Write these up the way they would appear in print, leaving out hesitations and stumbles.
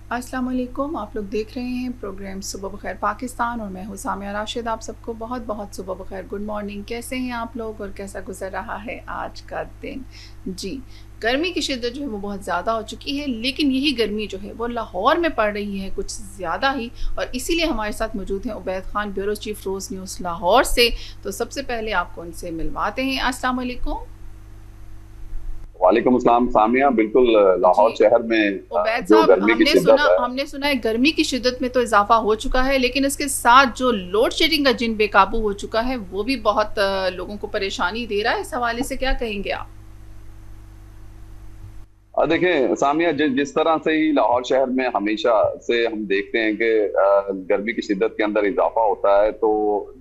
अस्सलाम वालेकुम। आप लोग देख रहे हैं प्रोग्राम सुबह बखैर पाकिस्तान और मैं हूँ सामिया राशिद। आप सबको बहुत बहुत सुबह बखैर, गुड मॉर्निंग। कैसे हैं आप लोग और कैसा गुजर रहा है आज का दिन? जी, गर्मी की शिद्दत जो है वो बहुत ज़्यादा हो चुकी है, लेकिन यही गर्मी जो है वो लाहौर में पड़ रही है कुछ ज़्यादा ही। और इसीलिए हमारे साथ मौजूद हैं उबैद खान, ब्यूरो चीफ रोज़ न्यूज़ लाहौर से। तो सबसे पहले आपको उनसे मिलवाते हैं। अस्सलाम वालेकुम। वालेकुम अस्सलाम सामिया। बिल्कुल जी लाहौर शहर में उबैद जो साहब, गर्मी की शिद्दत है। हमने सुना है गर्मी की शिद्दत में तो इजाफा हो चुका है, लेकिन इसके साथ जो लोड शेडिंग का जिन बेकाबू हो चुका है वो भी बहुत लोगों को परेशानी दे रहा है। इस हवाले से क्या कहेंगे आप? देखिए सामिया, जिस तरह से ही लाहौर शहर में हमेशा से हम देखते हैं कि गर्मी की शिद्दत के अंदर इजाफा होता है तो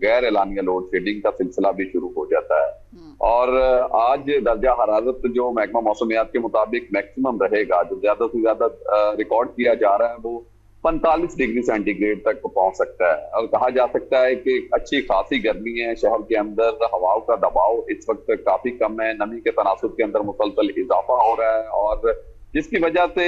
गैर एलानिया लोड शेडिंग का सिलसिला भी शुरू हो जाता है। हम्म। और आज दर्जा हरारत जो महकमा मौसमियात के मुताबिक मैक्सिमम रहेगा, जो ज्यादा से ज्यादा रिकॉर्ड किया जा रहा है, वो 45 डिग्री सेंटीग्रेड तक पहुंच सकता है। और कहा जा सकता है कि अच्छी खासी गर्मी है शहर के अंदर। हवाओं का दबाव इस वक्त काफी कम है, नमी के तनासुब के अंदर मुसलसल इजाफा हो रहा है, और जिसकी वजह से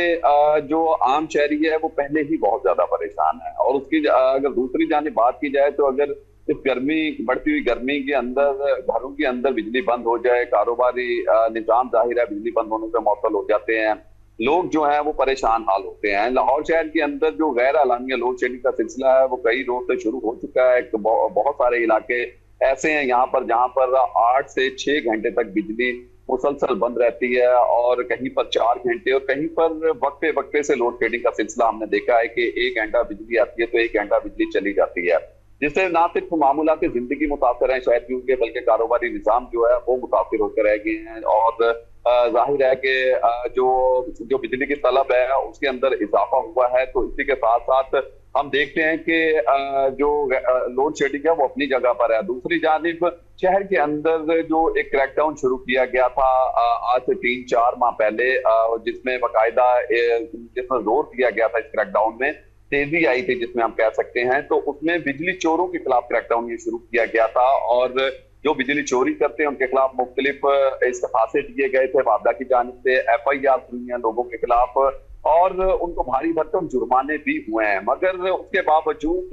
जो आम शहरी है वो पहले ही बहुत ज्यादा परेशान है। और उसकी अगर दूसरी जानिब बात की जाए तो अगर इस गर्मी बढ़ती हुई गर्मी के अंदर घरों के अंदर बिजली बंद हो जाए, कारोबारी निजाम जाहिर है बिजली बंद होने से मुअत्तल हो जाते हैं, लोग जो हैं वो परेशान हाल होते हैं। लाहौर शहर के अंदर जो गैर एलानिया लोड शेडिंग का सिलसिला है वो कई रोज से शुरू हो चुका है। बहुत सारे इलाके ऐसे हैं यहाँ पर जहाँ पर 8 से 6 घंटे तक बिजली मुसलसल बंद रहती है, और कहीं पर 4 घंटे, और कहीं पर वक्फे वक्फे से लोड शेडिंग का सिलसिला हमने देखा है कि 1 घंटा बिजली आती है तो 1 घंटा बिजली चली जाती है, जिससे ना सिर्फ मामूलात जिंदगी मुतासर है शहरियों के, बल्कि कारोबारी निजाम जो है वो मुतासर होकर रह गए हैं। और जाहिर है कि जो जो बिजली की तलब है उसके अंदर इजाफा हुआ है। तो इसी के साथ साथ हम देखते हैं कि जो लोड शेडिंग है वो अपनी जगह पर है। दूसरी जानिब शहर के अंदर जो एक क्रैकडाउन शुरू किया गया था आज से 3-4 माह पहले, जिसमें बाकायदा जिसमें जोर दिया गया था, इस क्रैकडाउन में तेजी आई थी जिसमें हम कह सकते हैं, तो उसमें बिजली चोरों के खिलाफ क्रैकडाउन ये शुरू किया गया था। और जो बिजली चोरी करते हैं उनके खिलाफ मुख्तलिफ इस्तफासे दिए गए थे वापदा की जानिब से, FIR हुई हैं लोगों के खिलाफ, और उनको भारी भरकम जुर्माने भी हुए हैं। मगर उसके बावजूद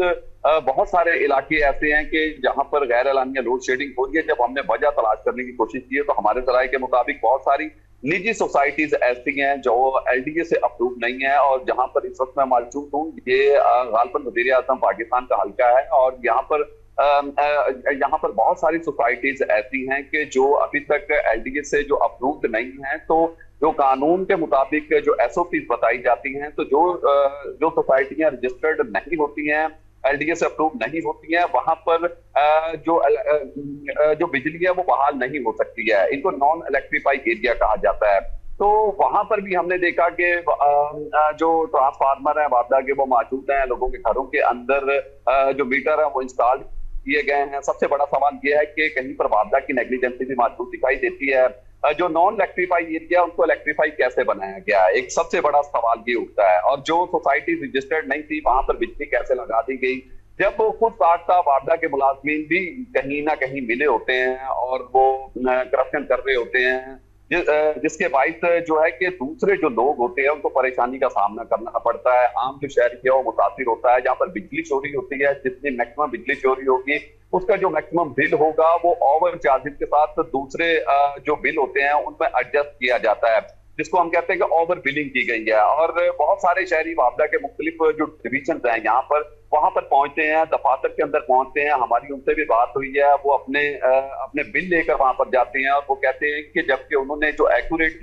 बहुत सारे इलाके ऐसे हैं कि जहां पर गैर एलानिया लोड शेडिंग हो रही है। जब हमने वजह तलाश करने की कोशिश की है तो हमारे जराये के मुताबिक बहुत सारी निजी सोसाइटीज ऐसी हैं जो LDA से अप्रूव नहीं है। और जहां पर इस वक्त मैं मौजूद हूँ, ये गालबन वजीर आजम पाकिस्तान का हल्का है, और यहाँ पर बहुत सारी सोसाइटीज ऐसी हैं कि जो अभी तक LDA से जो अप्रूव्ड नहीं है। तो जो कानून के मुताबिक जो SOPs बताई जाती हैं, तो जो सोसाइटियां रजिस्टर्ड नहीं होती हैं, LDA से अप्रूव नहीं होती है, वहां पर जो बिजली है वो बहाल नहीं हो सकती है। इनको नॉन इलेक्ट्रीफाइड एरिया कहा जाता है। तो वहां पर भी हमने देखा कि जो ट्रांसफार्मर है वापदा के वो मौजूद हैं लोगों के घरों के अंदर, जो मीटर है वो इंस्टॉल किए गए हैं। सबसे बड़ा सवाल यह है कि कहीं पर वापदा की नेग्लिजेंसी भी मौजूद दिखाई देती है। जो नॉन इलेक्ट्रीफाइड एरिया उनको इलेक्ट्रीफाई कैसे बनाया गया है, एक सबसे बड़ा सवाल ये उठता है। और जो सोसाइटी रजिस्टर्ड नहीं थी वहां पर बिजली कैसे लगा दी गई, जब वो खुद साख्ता वापदा के मुलाजमीन भी कहीं ना कहीं मिले होते हैं और वो करप्शन कर रहे होते हैं, जिसके बाइस जो है कि दूसरे जो लोग होते हैं उनको परेशानी का सामना करना पड़ता है। आम जो शहरी है वो मुतासिर होता है। जहाँ पर बिजली चोरी होती है, जितनी मैक्सिमम बिजली चोरी होगी उसका जो मैक्सिमम बिल होगा वो ओवर चार्जेस के साथ दूसरे जो बिल होते हैं उनमें एडजस्ट किया जाता है, जिसको हम कहते हैं कि ओवर बिलिंग की गई है। और बहुत सारे शहरी वापदा के मुख्तलिफ जो डिवीजन हैं यहाँ पर, वहां पर पहुंचते हैं, दफातर के अंदर पहुंचते हैं, हमारी उनसे भी बात हुई है, वो अपने बिल लेकर वहां पर जाते हैं और वो कहते हैं कि जबकि उन्होंने जो एक्यूरेट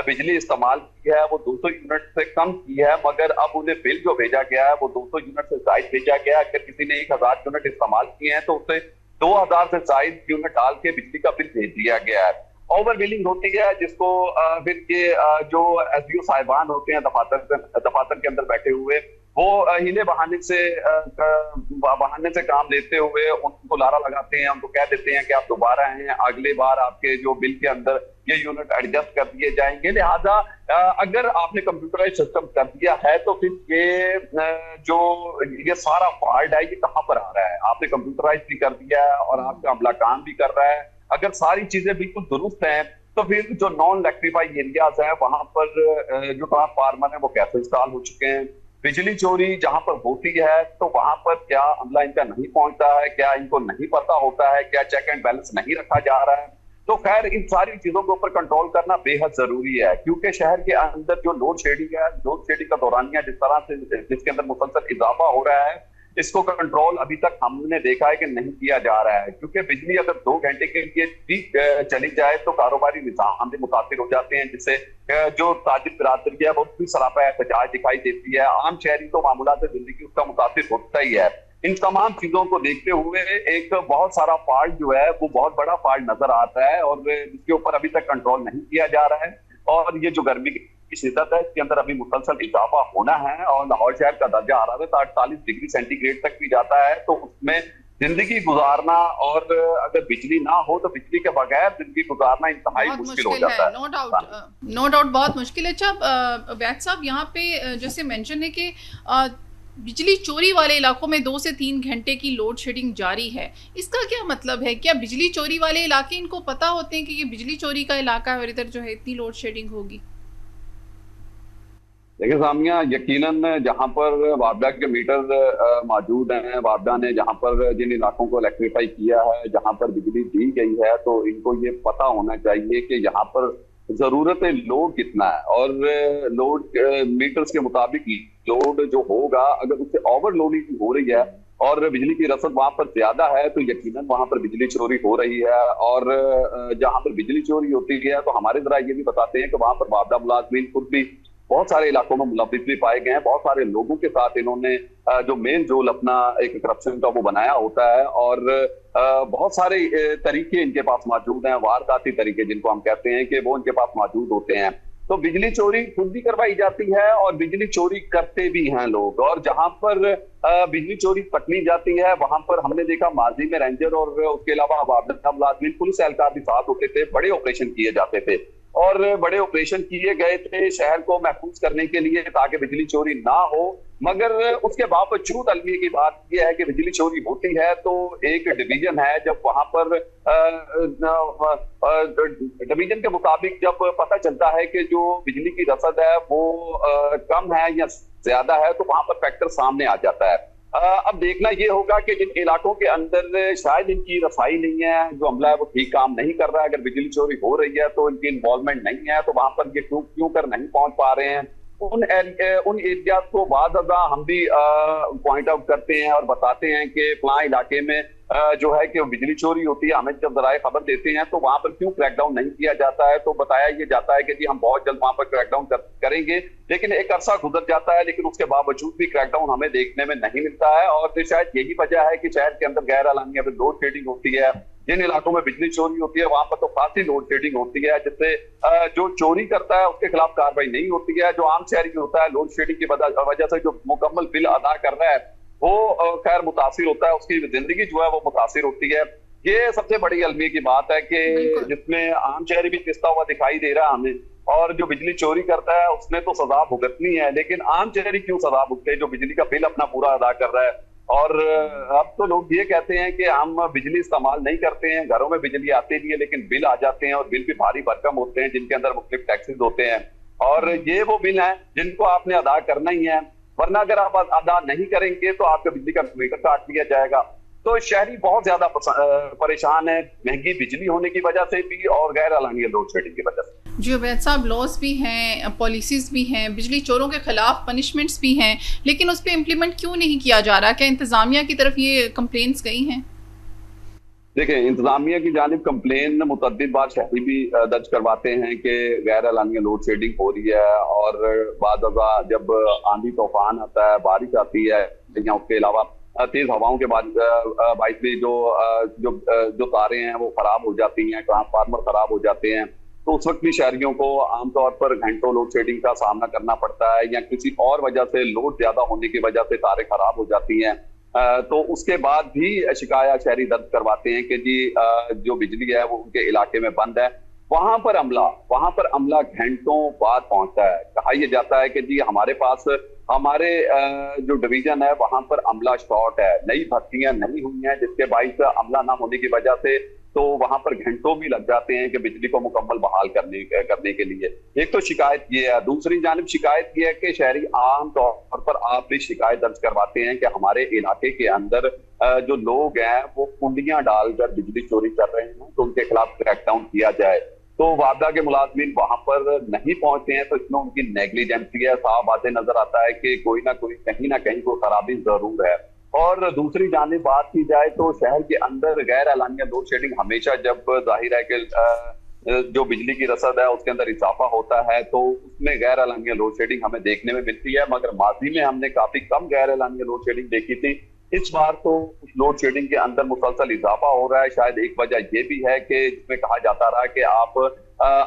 बिजली इस्तेमाल की है वो 200 यूनिट से कम की है, मगर अब उन्हें बिल जो भेजा गया है वो 200 यूनिट से जायद भेजा गया है। अगर किसी ने 1000 यूनिट इस्तेमाल किए हैं तो उसे 2000 से जायद यूनिट डाल के बिजली का बिल भेज दिया गया है। ओवर बिलिंग होती है, जिसको फिर ये जो SDO साहिबान होते हैं दफातर के अंदर बैठे हुए, वो हीले बहाने से काम लेते हुए उनको लारा लगाते हैं, उनको कह देते हैं कि आप दोबारा आए, अगले बार आपके जो बिल के अंदर ये यूनिट एडजस्ट कर दिए जाएंगे। लिहाजा अगर आपने कंप्यूटराइज सिस्टम कर दिया है तो फिर जो ये सारा फॉल्ट है ये कहाँ पर आ रहा है? आपने कंप्यूटराइज भी कर दिया है और आपका अमला काम भी कर रहा है। अगर सारी चीजें बिल्कुल दुरुस्त हैं तो फिर जो नॉन इलेक्ट्रीफाइड एरियाज है वहां पर जो ट्रांसफार्मर है वो कैसे इंस्टॉल हो चुके हैं, बिजली चोरी जहां पर होती है तो वहां पर क्या अमला इनका नहीं पहुंचता है, क्या इनको नहीं पता होता है, क्या चेक एंड बैलेंस नहीं रखा जा रहा है। तो खैर इन सारी चीजों के ऊपर कंट्रोल करना बेहद जरूरी है, क्योंकि शहर के अंदर जो लोड शेडिंग है, लोड शेडिंग का दौरानिया जिस तरह से जिसके अंदर मुसलसल इजाफा हो रहा है, इसको कंट्रोल अभी तक हमने देखा है कि नहीं किया जा रहा है। क्योंकि बिजली अगर 2 घंटे के लिए भी चली जाए तो कारोबारी निजाम भी मुतासिर हो जाते हैं, जिससे जो ताजिर बिरादरी है वो भी सरापा एहतजाज दिखाई देती है। आम शहरी तो मामूलात जिंदगी उसका मुतासिर होता ही है। इन तमाम चीजों को देखते हुए एक बहुत सारा फॉल्ट जो है वो बहुत बड़ा फॉल्ट नजर आता है और जिसके ऊपर अभी तक कंट्रोल नहीं किया जा रहा है। और ये जो गर्मी की शिद्दत है इसके अंदर अभी मुसलसल इजाफा होना है और लाहौर शहर का दर्जा हरारत 48 डिग्री सेंटीग्रेड तक भी जाता है। तो उसमें जिंदगी गुजारना और अगर बिजली ना हो तो बिजली के बगैर जिंदगी गुजारना इंतहाई मुश्किल हो जाता है। नो डाउट, नो डाउट बहुत मुश्किल है। अच्छा वैद साहब, यहाँ पे जैसे मेंशन है कि बिजली चोरी वाले इलाकों में 2 से 3 घंटे की लोड शेडिंग जारी है, इसका क्या मतलब है? क्या बिजली चोरी वाले इलाके इनको पता होते हैं कि ये बिजली चोरी का इलाका है और इधर जो है इतनी लोड शेडिंग होगी? देखिए सामिया, यकीनन जहां पर वापडा के मीटर मौजूद हैं, वापडा ने जहां पर जिन इलाकों को इलेक्ट्रीफाई किया है, जहां पर बिजली दी गई है, तो इनको ये पता होना चाहिए कि यहाँ पर जरूरत लोड कितना है और लोड मीटर्स के मुताबिक लोड जो होगा अगर उससे ओवरलोडिंग हो रही है और बिजली की रसद वहां पर ज्यादा है तो यकीनन वहां पर बिजली चोरी हो रही है। और जहां पर बिजली चोरी होती है तो हमारे जरा ये भी बताते हैं कि वहां पर वापडा मुलाजमीन खुद भी बहुत सारे इलाकों में मुलविस भी पाए गए हैं। बहुत सारे लोगों के साथ इन्होंने जो मेन जोल अपना एक करप्शन का वो बनाया होता है और बहुत सारे तरीके इनके पास मौजूद हैं, वारदाती तरीके जिनको हम कहते हैं कि वो इनके पास मौजूद होते हैं। तो बिजली चोरी खुद भी करवाई जाती है और बिजली चोरी करते भी हैं लोग। और जहां पर बिजली चोरी पकड़ी जाती है वहां पर हमने देखा माजी में रेंजर और उसके अलावा मुलाजमीन पुलिस एहलकार भी साथ होते थे, बड़े ऑपरेशन किए जाते थे और बड़े ऑपरेशन किए गए थे शहर को महफूज करने के लिए ताकि बिजली चोरी ना हो। मगर उसके बावजूद अलमी की बात यह है कि बिजली चोरी होती है तो एक डिवीजन है, जब वहां पर डिवीजन के मुताबिक जब पता चलता है कि जो बिजली की रसद है वो कम है या ज्यादा है तो वहां पर फैक्टर सामने आ जाता है। अब देखना ये होगा कि जिन इलाकों के अंदर शायद इनकी रसाई नहीं है, जो अमला है वो ठीक काम नहीं कर रहा है, अगर बिजली चोरी हो रही है तो इनकी इन्वॉल्वमेंट नहीं है, तो वहां पर ये क्यों कर नहीं पहुंच पा रहे हैं। उन एरियाज को बाज़ हम भी पॉइंट आउट करते हैं और बताते हैं कि फलां इलाके में जो है कि बिजली चोरी होती है, हमें जब जराए खबर देते हैं तो वहां पर क्यों क्रैकडाउन नहीं किया जाता है, तो बताया ये जाता है कि जी हम बहुत जल्द वहां पर क्रैकडाउन करेंगे। लेकिन एक अरसा गुजर जाता है लेकिन उसके बावजूद भी क्रैकडाउन हमें देखने में नहीं मिलता है। और फिर शायद यही वजह है कि शहर के अंदर गैर एलानिया लोड शेडिंग होती है। जिन इलाकों में बिजली चोरी होती है वहां पर तो खासी लोड शेडिंग होती है, जिससे जो चोरी करता है उसके खिलाफ कार्रवाई नहीं होती है। जो आम शहरी होता है लोड शेडिंग की वजह से जो मुकम्मल बिल अदा कर रहा है वो खैर मुतासिर होता है, उसकी जिंदगी जो है वो मुतासिर होती है। ये सबसे बड़ी अलमी की बात है कि जिसमें आम शहरी भी पिसता हुआ दिखाई दे रहा है हमें, और जो बिजली चोरी करता है उसने तो सजा भुगतनी है, लेकिन आम शहरी क्यों सजा भुगते जो बिजली का बिल अपना पूरा अदा कर रहा है। और अब तो लोग ये कहते हैं कि हम बिजली इस्तेमाल नहीं करते हैं, घरों में बिजली आती नहीं है लेकिन बिल आ जाते हैं और बिल भी भारी भरकम होते हैं जिनके अंदर मुख्तलिफ टैक्सेस होते हैं और ये वो बिल हैं जिनको आपने अदा करना ही है, वरना अगर आप अदा नहीं करेंगे तो आपका बिजली का मीटर काट लिया जाएगा। तो शहरी बहुत ज्यादा परेशान है, महंगी बिजली होने की वजह से भी और गैर एलानिया लोड शेडिंग की वजह से। जी उबैद साहब, लॉज भी हैं, पॉलिसीज भी हैं, बिजली चोरों के खिलाफ पनिशमेंट्स भी हैं, लेकिन उस पर इम्प्लीमेंट क्यों नहीं किया जा रहा? क्या इंतजामिया की तरफ ये कंप्लेंट्स गई हैं? देखिए, इंतजामिया की जानिब कंप्लेन मुतअद्दिद बार शहरी भी दर्ज करवाते हैं कि गैर एलानिया लोड शेडिंग हो रही है और बाज़ जब आंधी तूफान आता है, बारिश आती है या उसके अलावा तेज हवाओं के बाद बाइस भी जो तारे हैं वो खराब हो जाती हैं, ट्रांसफार्मर खराब हो जाते हैं, तो उस वक्त भी शहरियों को आमतौर पर घंटों लोड शेडिंग का सामना करना पड़ता है या किसी और वजह से लोड ज्यादा होने की वजह से तारें खराब हो जाती हैं। तो उसके बाद भी शिकायत शहरी दर्ज करवाते हैं कि जी जो बिजली है वो उनके इलाके में बंद है। वहां पर अमला घंटों बाद पहुंचता है। कहा यह जाता है कि जी हमारे पास हमारे जो डिवीजन है वहां पर अमला शॉर्ट है, नई भर्तियां नहीं हुई हैं, जिसके बाइस अमला ना होने की वजह से तो वहां पर घंटों भी लग जाते हैं कि बिजली को मुकम्मल बहाल करने के लिए। एक तो शिकायत ये है, दूसरी जानिब शिकायत ये है कि शहरी आम तौर पर आप भी शिकायत दर्ज करवाते हैं कि हमारे इलाके के अंदर जो लोग हैं वो कुंडियां डालकर बिजली चोरी कर रहे हैं, तो उनके खिलाफ क्रैकडाउन किया जाए। तो वापदा के मुलाजमीन वहां पर नहीं पहुंचते हैं, तो इसमें उनकी नेग्लिजेंसी है, साफ बातें नजर आता है कि कोई ना कहीं कोई खराबी जरूर है। और दूसरी जानिब बात की जाए तो शहर के अंदर गैर एलानिया लोड शेडिंग हमेशा, जब जाहिर है कि जो बिजली की रसद है उसके अंदर इजाफा होता है तो उसमें गैर एलानिया लोड शेडिंग हमें देखने में मिलती है, मगर माजी में हमने काफी कम गैर एलानिया लोड शेडिंग देखी थी। इस बार तो लोड शेडिंग के अंदर मुसलसल इजाफा हो रहा है। शायद एक वजह यह भी है कि जिसमें कहा जाता रहा कि आप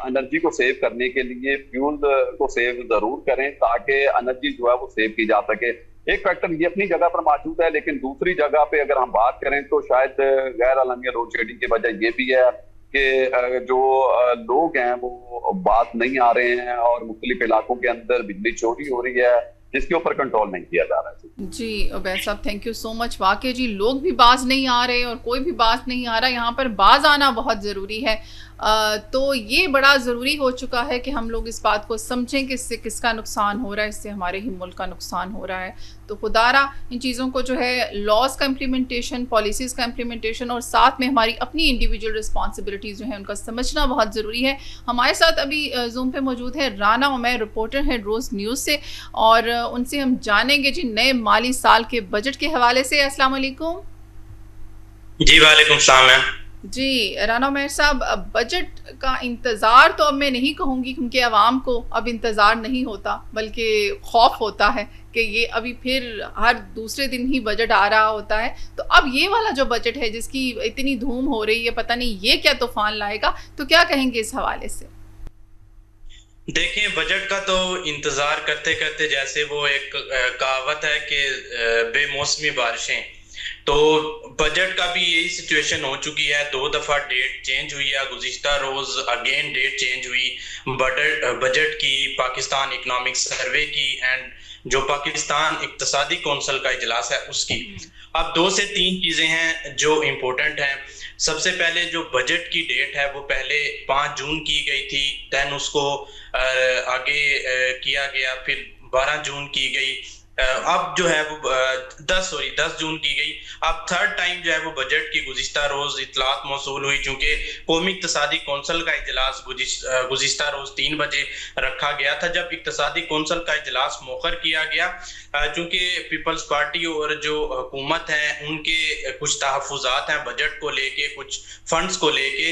एनर्जी को सेव करने के लिए फ्यूल को सेव जरूर करें ताकि एनर्जी जो है वो सेव की जा सके। एक फैक्टर ये अपनी जगह पर मौजूद है, लेकिन दूसरी जगह पे अगर हम बात करें तो शायद गैर एलानिया लोड शेडिंग की वजह ये भी है कि जो लोग हैं वो बात नहीं आ रहे हैं और मुख्तलिफ इलाकों के अंदर बिजली चोरी हो रही है जिसके ऊपर कंट्रोल नहीं किया जा रहा है। जी उबैद साहब, थैंक यू सो मच। वाकई जी, लोग भी बाज नहीं आ रहे और कोई भी बाज नहीं आ रहा, यहाँ पर बाज आना बहुत ज़रूरी है। तो ये बड़ा ज़रूरी हो चुका है कि हम लोग इस बात को समझें कि इससे किसका नुकसान हो रहा है, इससे हमारे ही मुल्क का नुकसान हो रहा है। तो खुदारा इन चीज़ों को जो है लॉज का इम्प्लीमेंटेशन, पॉलिसीज़ का इम्प्लीमेंटेशन और साथ में हमारी अपनी इंडिविजुअल रिस्पॉन्सिबिलिटीज़ जो है उनका समझना बहुत ज़रूरी है। हमारे साथ अभी जूम पे मौजूद है राना उमैर, रिपोर्टर है रोज़ न्यूज़ से, और उनसे हम जानेंगे जी नए माली साल के बजट के हवाले से। अस्सलाम वालेकुम। जी वालेकुम सलाम मैम। जी राना उमैर साहब, बजट का इंतज़ार तो अब मैं नहीं कहूँगी क्योंकि आवाम को अब इंतज़ार नहीं होता बल्कि खौफ होता है कि ये अभी फिर हर दूसरे दिन ही बजट आ रहा होता है। तो अब ये वाला जो बजट है जिसकी इतनी धूम हो रही है, पता नहीं ये क्या तूफान लाएगा, तो क्या कहेंगे इस हवाले से? देखें, बजट का तो इंतजार करते करते जैसे वो एक कहावत है कि बेमौसमी बारिशें, तो बजट का भी यही सिचुएशन हो चुकी है। 2 दफा डेट चेंज हुई है, गुज़िश्ता रोज अगेन डेट चेंज हुई बजट की, पाकिस्तान इकोनॉमिक सर्वे की एंड जो पाकिस्तान इक्तसादी कौंसिल का इजलास है उसकी। अब 2 से 3 चीजें हैं जो इम्पोर्टेंट हैं। सबसे पहले जो बजट की डेट है वो पहले 5 जून की गई थी, देन उसको आगे किया गया, फिर 12 जून की गई, अब जो है वो 10 जून की गई। अब थर्ड टाइम जो है वो बजट की गुज़िश्ता रोज इतलात मौसूल हुई, चूंकि कौमी इक्तसादी कौंसिल का इजलास गुज़िश्ता रोज 3 बजे रखा गया था। जब इक्तसादी कौंसिल का इजलास मौखर किया गया, चूंकि पीपल्स पार्टी और जो हुकूमत है उनके कुछ तहफ़्फ़ुज़ात हैं बजट को लेके, कुछ फंड्स को लेके,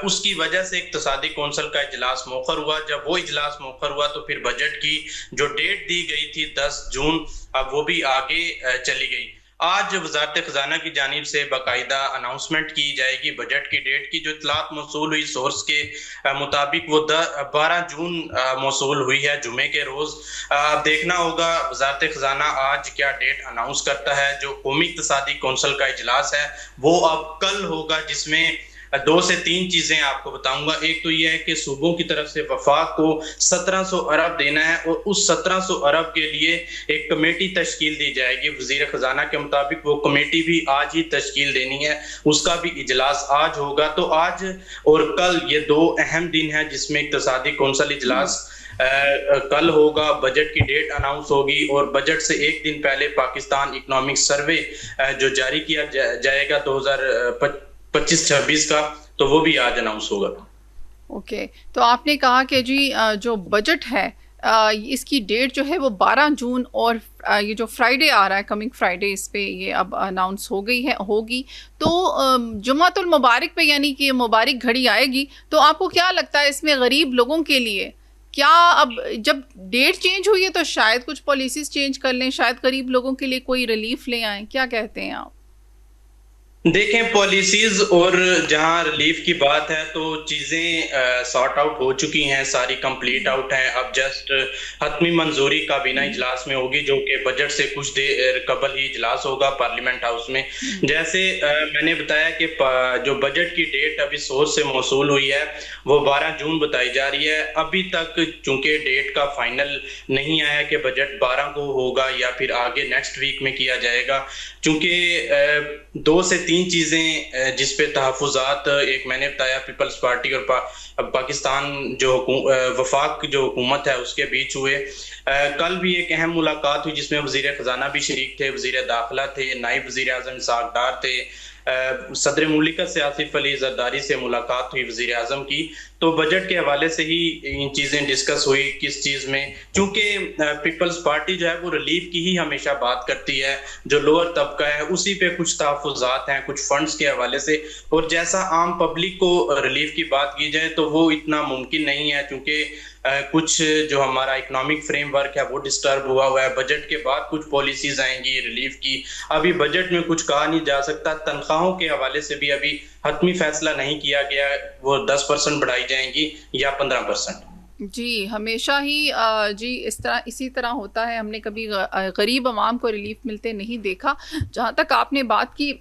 उसकी वजह से इक्तसादी कौंसिल का इजलास मौखर हुआ। जब वो इजलास मौखर हुआ तो फिर बजट की जो डेट दी गई थी 10 जून, अब वो भी आगे चली गई। आज वजारत खजाना की जानिब से बाकायदा अनाउंसमेंट की जाएगी बजट की डेट की। जो इतलात मौसूल हुई सोर्स के मुताबिक वो 12 जून मौसूल हुई है, जुमे के रोज। देखना होगा वजारत खजाना आज क्या डेट अनाउंस करता है। जो कौमी इक्तसादी कौंसिल का इजलास है वो अब कल होगा, जिसमें 2 से 3 चीजें आपको बताऊंगा। एक तो यह है कि सूबों की तरफ से वफाक को 1700 अरब देना है और उस 1700 अरब के लिए एक कमेटी तश्कील दी जाएगी। वजीर खजाना के मुताबिक वो कमेटी भी आज ही तश्कील देनी है, उसका भी इजलास आज होगा। तो आज और कल ये 2 अहम दिन है जिसमें इक्तसादी कौंसिल इजलास कल होगा, बजट की डेट अनाउंस होगी और बजट से एक दिन पहले पाकिस्तान इकोनॉमिक सर्वे जो जारी किया जाएगा 2025-26 का, तो वो भी आज अनाउंस होगा। ओके, तो आपने कहा कि जी जो बजट है इसकी डेट जो है वो 12 जून और ये जो फ्राइडे आ रहा है, कमिंग फ्राइडे, इस पे ये अब अनाउंस हो गई है, होगी। तो जुम्मातुल मुबारक पे यानी कि मुबारक घड़ी आएगी, तो आपको क्या लगता है इसमें गरीब लोगों के लिए क्या, अब जब डेट चेंज हुई है तो शायद कुछ पॉलिसीज चेंज कर लें, शायद गरीब लोगों के लिए कोई रिलीफ ले आएँ, क्या कहते हैं आप? देखें, पॉलिसीज और जहां रिलीफ की बात है तो चीजें सॉर्ट आउट हो चुकी हैं, सारी कंप्लीट आउट हैं। अब जस्ट हतमी मंजूरी काबीना इजलास में होगी, जो कि बजट से कुछ देर कबल ही इजलास होगा पार्लियामेंट हाउस में। जैसे मैंने बताया कि जो बजट की डेट अभी सोच से मौसूल हुई है वो 12 जून बताई जा रही है। अभी तक चूंकि डेट का फाइनल नहीं आया कि बजट 12 को होगा या फिर आगे नेक्स्ट वीक में किया जाएगा, चूंकि 2 से तीन चीज़ें जिस पे तहफ़्फ़ुज़ात, एक मैंने बताया पीपल्स पार्टी और पाकिस्तान जो वफाक जो हुकूमत है उसके बीच हुए। कल भी एक अहम मुलाकात हुई जिसमें वज़ीर ख़ज़ाना भी शरीक थे, वज़ीर दाखिला थे, नायब वज़ीर आज़म इसहाक़ डार थे, सदर मुमलिकत से आसिफ अली ज़रदारी से मुलाकात हुई वज़ीर आज़म की। तो बजट के हवाले से ही इन चीज़ें डिस्कस हुई, किस चीज़ में, चूँकि पीपल्स पार्टी जो है वो रिलीफ की ही हमेशा बात करती है, जो लोअर तबका है उसी पे कुछ तहफ़्फ़ुज़ात हैं कुछ फंड्स के हवाले से, और जैसा आम पब्लिक को रिलीफ की बात की जाए तो वो इतना मुमकिन नहीं है, क्योंकि कुछ जो हमारा इकोनॉमिक फ्रेमवर्क है वो डिस्टर्ब हुआ है। बजट के बाद कुछ पॉलिसीज आएंगी रिलीफ की, अभी बजट में कुछ कहा नहीं जा सकता। तनख्वाहों के हवाले से भी अभी हतमी फैसला नहीं किया गया, वो 10% बढ़ाई जाएंगी या 15%। जी, हमेशा ही जी इसी तरह होता है। हमने कभी गरीब आवाम को रिलीफ मिलते नहीं देखा। जहाँ तक आपने बात की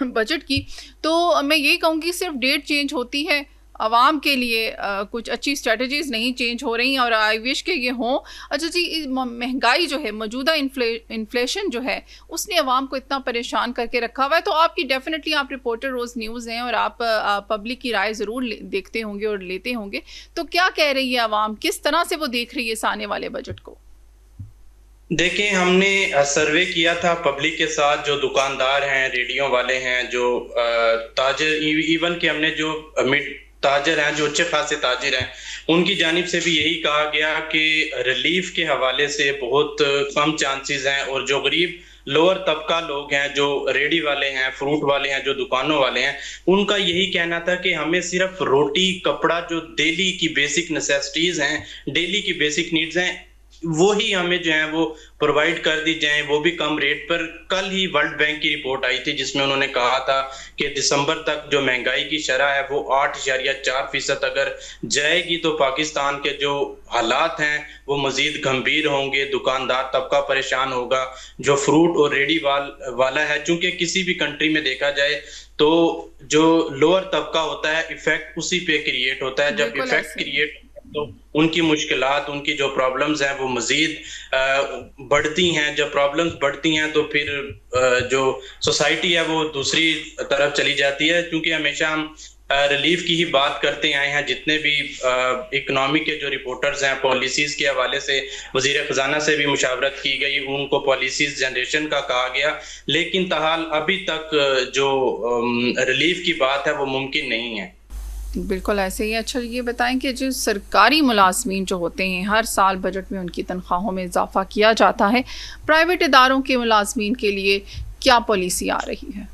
बजट की, तो मैं यही कहूँगी सिर्फ डेट चेंज होती है, आवाम के लिए कुछ अच्छी स्ट्रेटजीज़ नहीं चेंज हो रही हैं, और आई विश के ये हों। अच्छा जी, महंगाई जो है, मौजूदा इन्फ्लेशन जो है, उसने आवाम को इतना परेशान करके रखा हुआ है। तो आपकी डेफिनेटली, आप रिपोर्टर रोज़ न्यूज़ हैं और आप पब्लिक की राय ज़रूर देखते होंगे और लेते होंगे। तो क्या कह रही है आवाम, किस तरह से वो देख रही है इस आने वाले बजट को? देखिए, हमने सर्वे किया था पब्लिक के साथ, जो दुकानदार हैं, रेडियो वाले हैं, जो ताजर, इवन के हमने जो ताजर हैं, जो अच्छे खासे ताजिर हैं, उनकी जानिब से भी यही कहा गया कि रिलीफ के हवाले से बहुत कम चांसेस हैं, और जो गरीब लोअर तबका लोग हैं, जो रेडी वाले हैं, फ्रूट वाले हैं, जो दुकानों वाले हैं, उनका यही कहना था कि हमें सिर्फ रोटी कपड़ा, जो डेली की बेसिक नेसेसिटीज हैं, डेली की बेसिक नीड्स हैं, वो ही हमें जो है वो प्रोवाइड कर दी जाए, वो भी कम रेट पर। कल ही वर्ल्ड बैंक की रिपोर्ट आई थी जिसमें उन्होंने कहा था कि दिसंबर तक जो महंगाई की शरह है वो 8.4% अगर जाएगी तो पाकिस्तान के जो हालात हैं वो मजीद गंभीर होंगे, दुकानदार तबका परेशान होगा, जो फ्रूट और रेडी वाला है। चूंकि किसी भी कंट्री में देखा जाए तो जो लोअर तबका होता है, इफेक्ट उसी पे क्रिएट होता है। जब इफेक्ट क्रिएट तो उनकी मुश्किलात, उनकी जो प्रॉब्लम्स हैं वो मजीद बढ़ती हैं। जब प्रॉब्लम्स बढ़ती हैं तो फिर जो सोसाइटी है वो दूसरी तरफ चली जाती है। क्योंकि हमेशा हम रिलीफ की ही बात करते आए हैं, जितने भी इकोनॉमी के जो रिपोर्टर्स हैं, पॉलिसीज के हवाले से वजीर खजाना से भी मुशावरत की गई, उनको पॉलिसीज जनरेशन का कहा गया, लेकिन ताहाल अभी तक जो रिलीफ की बात है वो मुमकिन नहीं है। बिल्कुल ऐसे ही। अच्छा, ये बताएं कि जो सरकारी मुलाजमीन जो होते हैं, हर साल बजट में उनकी तनख्वाहों में इजाफा किया जाता है, प्राइवेट इदारों के मुलाजमीन के लिए क्या पॉलिसी आ रही है?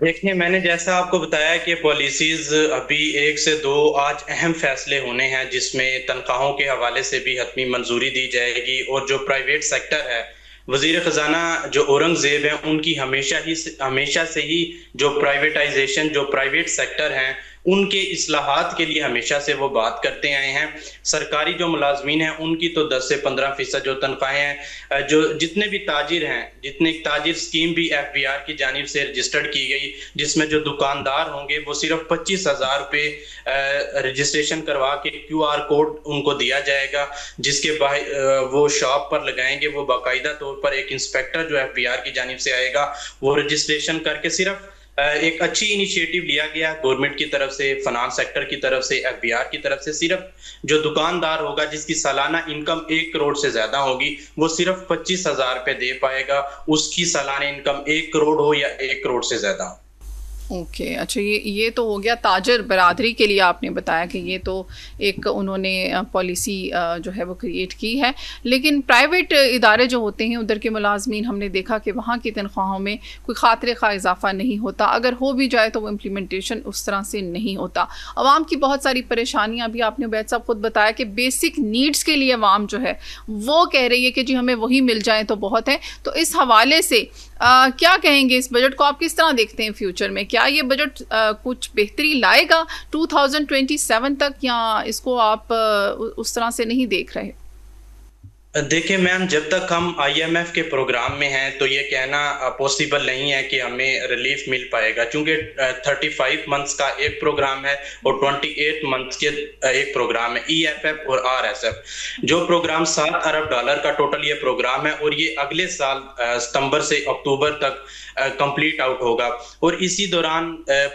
देखिए, मैंने जैसा आपको बताया कि पॉलिसीज अभी 1 से 2 आज अहम फैसले होने हैं, जिसमें तनख्वाहों के हवाले से भी हतमी मंजूरी दी जाएगी। और जो प्राइवेट सेक्टर है, वजीर खजाना जो औरंगजेब हैं, उनकी हमेशा से ही जो प्राइवेटाइजेशन, जो प्राइवेट सेक्टर हैं, उनके इस्लाहात के लिए हमेशा से वो बात करते आए हैं। सरकारी जो मुलाजमीन हैं उनकी तो 10 से 15% जो तनख्वाहें हैं, जो जितने भी ताजिर हैं, जितने ताजिर स्कीम भी FBR की जानिब से रजिस्टर्ड की गई, जिसमें जो दुकानदार होंगे वो सिर्फ 25,000 रुपये रजिस्ट्रेशन करवा के QR कोड उनको दिया जाएगा, जिसके वो शॉप पर लगाएंगे। वो बाकायदा तौर पर एक इंस्पेक्टर जो FBR की जानिब से आएगा, वो रजिस्ट्रेशन करके, सिर्फ एक अच्छी इनिशिएटिव लिया गया गवर्नमेंट की तरफ से, फाइनेंस सेक्टर की तरफ से, FBR की तरफ से। सिर्फ जो दुकानदार होगा जिसकी सालाना इनकम 1 करोड़ से ज्यादा होगी, वो सिर्फ 25,000 रुपये दे पाएगा, उसकी सालाना इनकम 1 करोड़ हो या 1 करोड़ से ज्यादा हो। ओके, अच्छा, ये तो हो गया ताजर बरादरी के लिए। आपने बताया कि ये तो एक उन्होंने पॉलिसी जो है वो क्रिएट की है, लेकिन प्राइवेट इदारे जो होते हैं उधर के मुलाजमीन, हमने देखा कि वहाँ की तनख्वाहों में कोई खातिर खा इजाफा नहीं होता। अगर हो भी जाए तो वो इम्प्लीमेंटेशन उस तरह से नहीं होता। आवाम की बहुत सारी परेशानियाँ, अभी आपने उबैद साहब खुद बताया कि बेसिक नीड्स के लिए आवाम जो है वो कह रही है कि जी हमें वही मिल जाए तो बहुत है। तो इस हवाले से क्या कहेंगे इस बजट को, आप किस तरह देखते हैं फ्यूचर में? क्या ये बजट कुछ बेहतरी लाएगा 2027 तक, या इसको आप उस तरह से नहीं देख रहे? देखिए मैम, जब तक हम आईएमएफ के प्रोग्राम में हैं तो ये कहना पॉसिबल नहीं है कि हमें रिलीफ मिल पाएगा, क्योंकि 35 मंथ्स का एक प्रोग्राम है और 28 मंथ्स के एक प्रोग्राम है, ईएफएफ और आरएसएफ। जो प्रोग्राम $7 अरब का टोटल ये प्रोग्राम है, और ये अगले साल सितंबर से अक्टूबर तक कंप्लीट आउट होगा। और इसी दौरान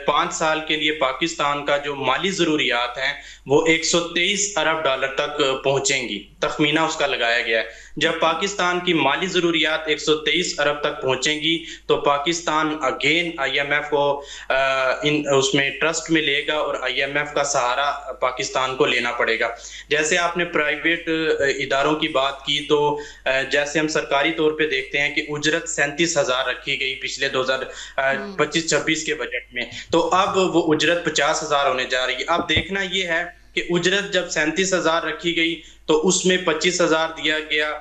5 साल के लिए पाकिस्तान का जो माली ज़रूरियात हैं वो $123 अरब तक पहुंचेंगी, तखमीना उसका लगाया गया है। जब पाकिस्तान की माली ज़रूरियात 123 अरब तक पहुंचेंगी तो पाकिस्तान अगेन आईएमएफ को उसमें ट्रस्ट में लेगा और आईएमएफ का सहारा पाकिस्तान को लेना पड़ेगा। जैसे आपने प्राइवेट इदारों की बात की, तो जैसे हम सरकारी तौर पे देखते हैं कि उजरत 37,000 रखी गई पिछले 2025-26 के बजट में, तो अब वो उजरत 50,000 होने जा रही है। अब देखना ये है कि उजरत जब 37,000 रखी गई तो उसमें 25,000 दिया गया,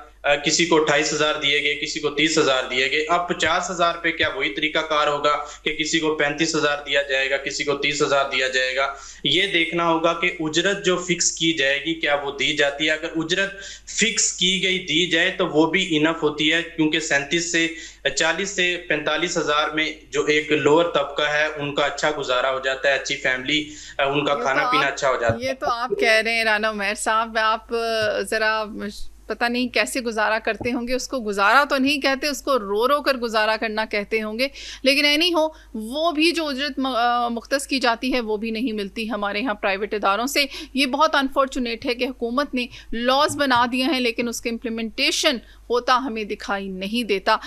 किसी को 28,000 दिए गए, किसी को 30,000 दिए गए। अब 50,000 पे क्या वही तरीकाकार होगा कि किसी को 35,000 दिया जाएगा, किसी को 30,000 दिया जाएगा? ये देखना होगा कि उजरत जो फिक्स की जाएगी क्या वो दी जाती है। अगर उजरत फिक्स की गई दी जाए तो वो भी इनफ होती है, क्योंकि 37 से 40 से 45,000 में जो एक लोअर तबका है उनका अच्छा गुजारा हो जाता है, अच्छी फैमिली, उनका खाना पीना अच्छा हो जाता है। ये तो आप कह रहे हैं राना उमैर साहब, आप जरा पता नहीं कैसे गुजारा करते होंगे। उसको गुजारा तो नहीं कहते, उसको रो रो कर गुजारा करना कहते होंगे। लेकिन ऐनी हो, वो भी जो उजरत मुख्तस की जाती है वो भी नहीं मिलती हमारे यहाँ प्राइवेट इदारों से। ये बहुत अनफॉर्चुनेट है कि हुकूमत ने लॉज बना दिए हैं लेकिन उसके इम्प्लीमेंटेशन होता हमें दिखाई नहीं देता।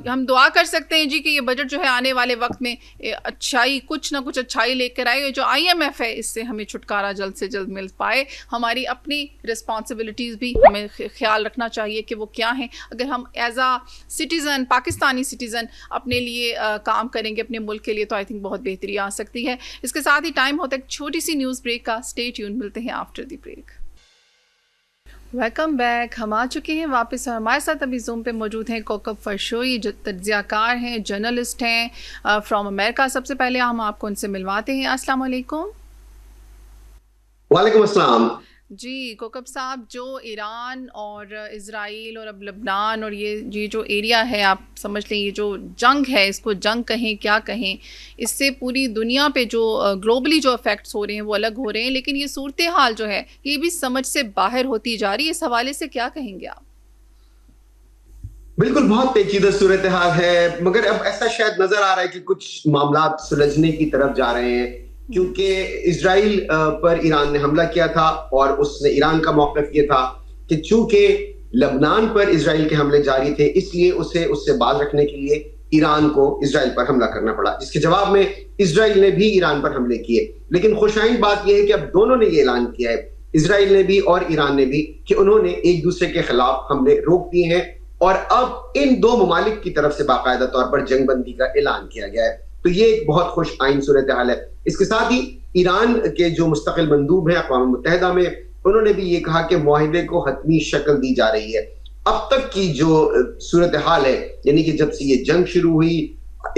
हम दुआ कर सकते हैं जी कि ये बजट जो है आने वाले वक्त में अच्छाई, कुछ ना कुछ अच्छाई लेकर आए। जो आईएमएफ है इससे हमें छुटकारा जल्द से जल्द मिल पाए। हमारी अपनी रिस्पॉन्सिबिलिटीज़ भी हमें ख्याल रखना चाहिए कि वो क्या हैं। अगर हम एज आ सिटीज़न, पाकिस्तानी सिटीज़न अपने लिए काम करेंगे अपने मुल्क के लिए, तो आई थिंक बहुत बेहतरी आ सकती है। इसके साथ ही टाइम होता है एक छोटी सी न्यूज़ ब्रेक का। स्टे ट्यून, मिलते हैं after the break. Welcome back. हम आ चुके हैं वापस और हमारे साथ अभी जूम पे मौजूद हैं कोकब फरशोई, जो तज्ज़ियाकार हैं, जर्नलिस्ट हैं फ्रॉम अमेरिका। सबसे पहले हम आपको उनसे मिलवाते हैं। अस्सलाम वालेकुम। वालेकुम अस्सलाम जी कोकब साहब, जो ईरान और इज़राइल और अब लबनान और ये जो एरिया है, आप समझ लें ये जो जंग है, इसको जंग कहें क्या कहें, इससे पूरी दुनिया पे जो ग्लोबली जो इफ़ेक्ट्स हो रहे हैं वो अलग हो रहे हैं। लेकिन ये सूरत हाल जो है ये भी समझ से बाहर होती जा रही है। इस हवाले से क्या कहेंगे आप? बिल्कुल, बहुत पेचीदा सूरत हाल है, मगर अब ऐसा शायद नजर आ रहा है कि कुछ मामला सुलझने की तरफ जा रहे हैं, क्योंकि इजराइल पर ईरान ने हमला किया था और उसने ईरान का मौक़िफ़ ये था कि चूंकि लबनान पर इजराइल के हमले जारी थे, इसलिए उसे उससे बाज रखने के लिए ईरान को इजराइल पर हमला करना पड़ा, जिसके जवाब में इजराइल ने भी ईरान पर हमले किए। लेकिन खुशाइन बात यह है कि अब दोनों ने ये ऐलान किया है, इजराइल ने भी और ईरान ने भी, कि उन्होंने एक दूसरे के खिलाफ हमले रोक दिए हैं और अब इन दो ममालिक की तरफ से बाकायदा तौर पर जंगबंदी का ऐलान किया गया है। तो ये एक बहुत खुश आइन सूरत हाल है। इसके साथ ही ईरान के जो मुस्तकिल मंदूब हैं अक़वाम मुत्तहिदा में, उन्होंने भी ये कहा कि मुआहिदे को हतमी शक्ल दी जा रही है। अब तक की जो सूरत हाल है, यानी कि जब से ये जंग शुरू हुई,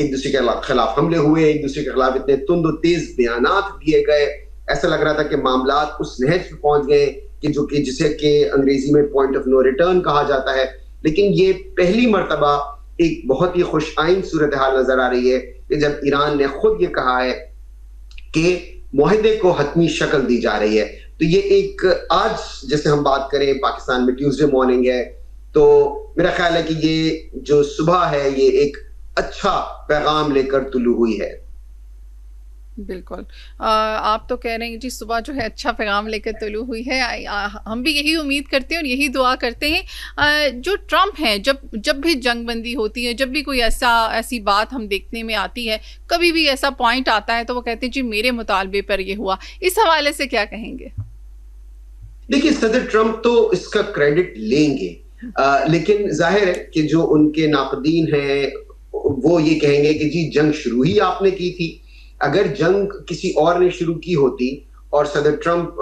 एक दूसरे के खिलाफ हमले हुए, एक दूसरे के खिलाफ इतने तुंद और तेज बयानात दिए गए, ऐसा लग रहा था कि मामलात उस नहज पे पहुंच गए कि जिसे कि अंग्रेजी में पॉइंट ऑफ नो रिटर्न कहा जाता है। लेकिन ये पहली मर्तबा एक बहुत ही खुश आइन सूरत हाल नजर आ रही है कि जब ईरान ने खुद ये कहा है कि मुआहिदे को हतमी शक्ल दी जा रही है। तो ये एक, आज जैसे हम बात करें पाकिस्तान में ट्यूसडे मॉर्निंग है, तो मेरा ख्याल है कि ये जो सुबह है ये एक अच्छा पैगाम लेकर तुलू हुई है। बिल्कुल, आप तो कह रहे हैं जी सुबह जो है अच्छा पैगाम लेकर तुलू हुई है। हम भी यही उम्मीद करते हैं और यही दुआ करते हैं। जो ट्रंप हैं, जब भी जंगबंदी होती है, जब भी कोई ऐसी बात हम देखने में आती है, कभी भी ऐसा पॉइंट आता है तो वो कहते हैं जी मेरे मुतालबे पर ये हुआ। इस हवाले से क्या कहेंगे? देखिए, सदर ट्रंप तो इसका क्रेडिट लेंगे, लेकिन जाहिर है कि जो उनके नाक़दीन हैं वो ये कहेंगे कि जी जंग शुरू ही आपने की थी। अगर जंग किसी और ने शुरू की होती और सदर ट्रंप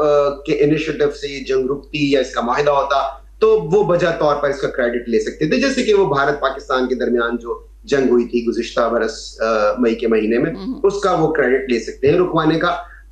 के इनिशिएटिव से ये जंग रुकती या इसका माहिदा होता, तो वो बजा तौर पर इसका क्रेडिट ले सकते थे, जैसे कि वो भारत पाकिस्तान के दरमियान जो जंग हुई थी गुज़िश्ता बरस मई के महीने में, उसका वो क्रेडिट ले सकते हैं रुकवाने का।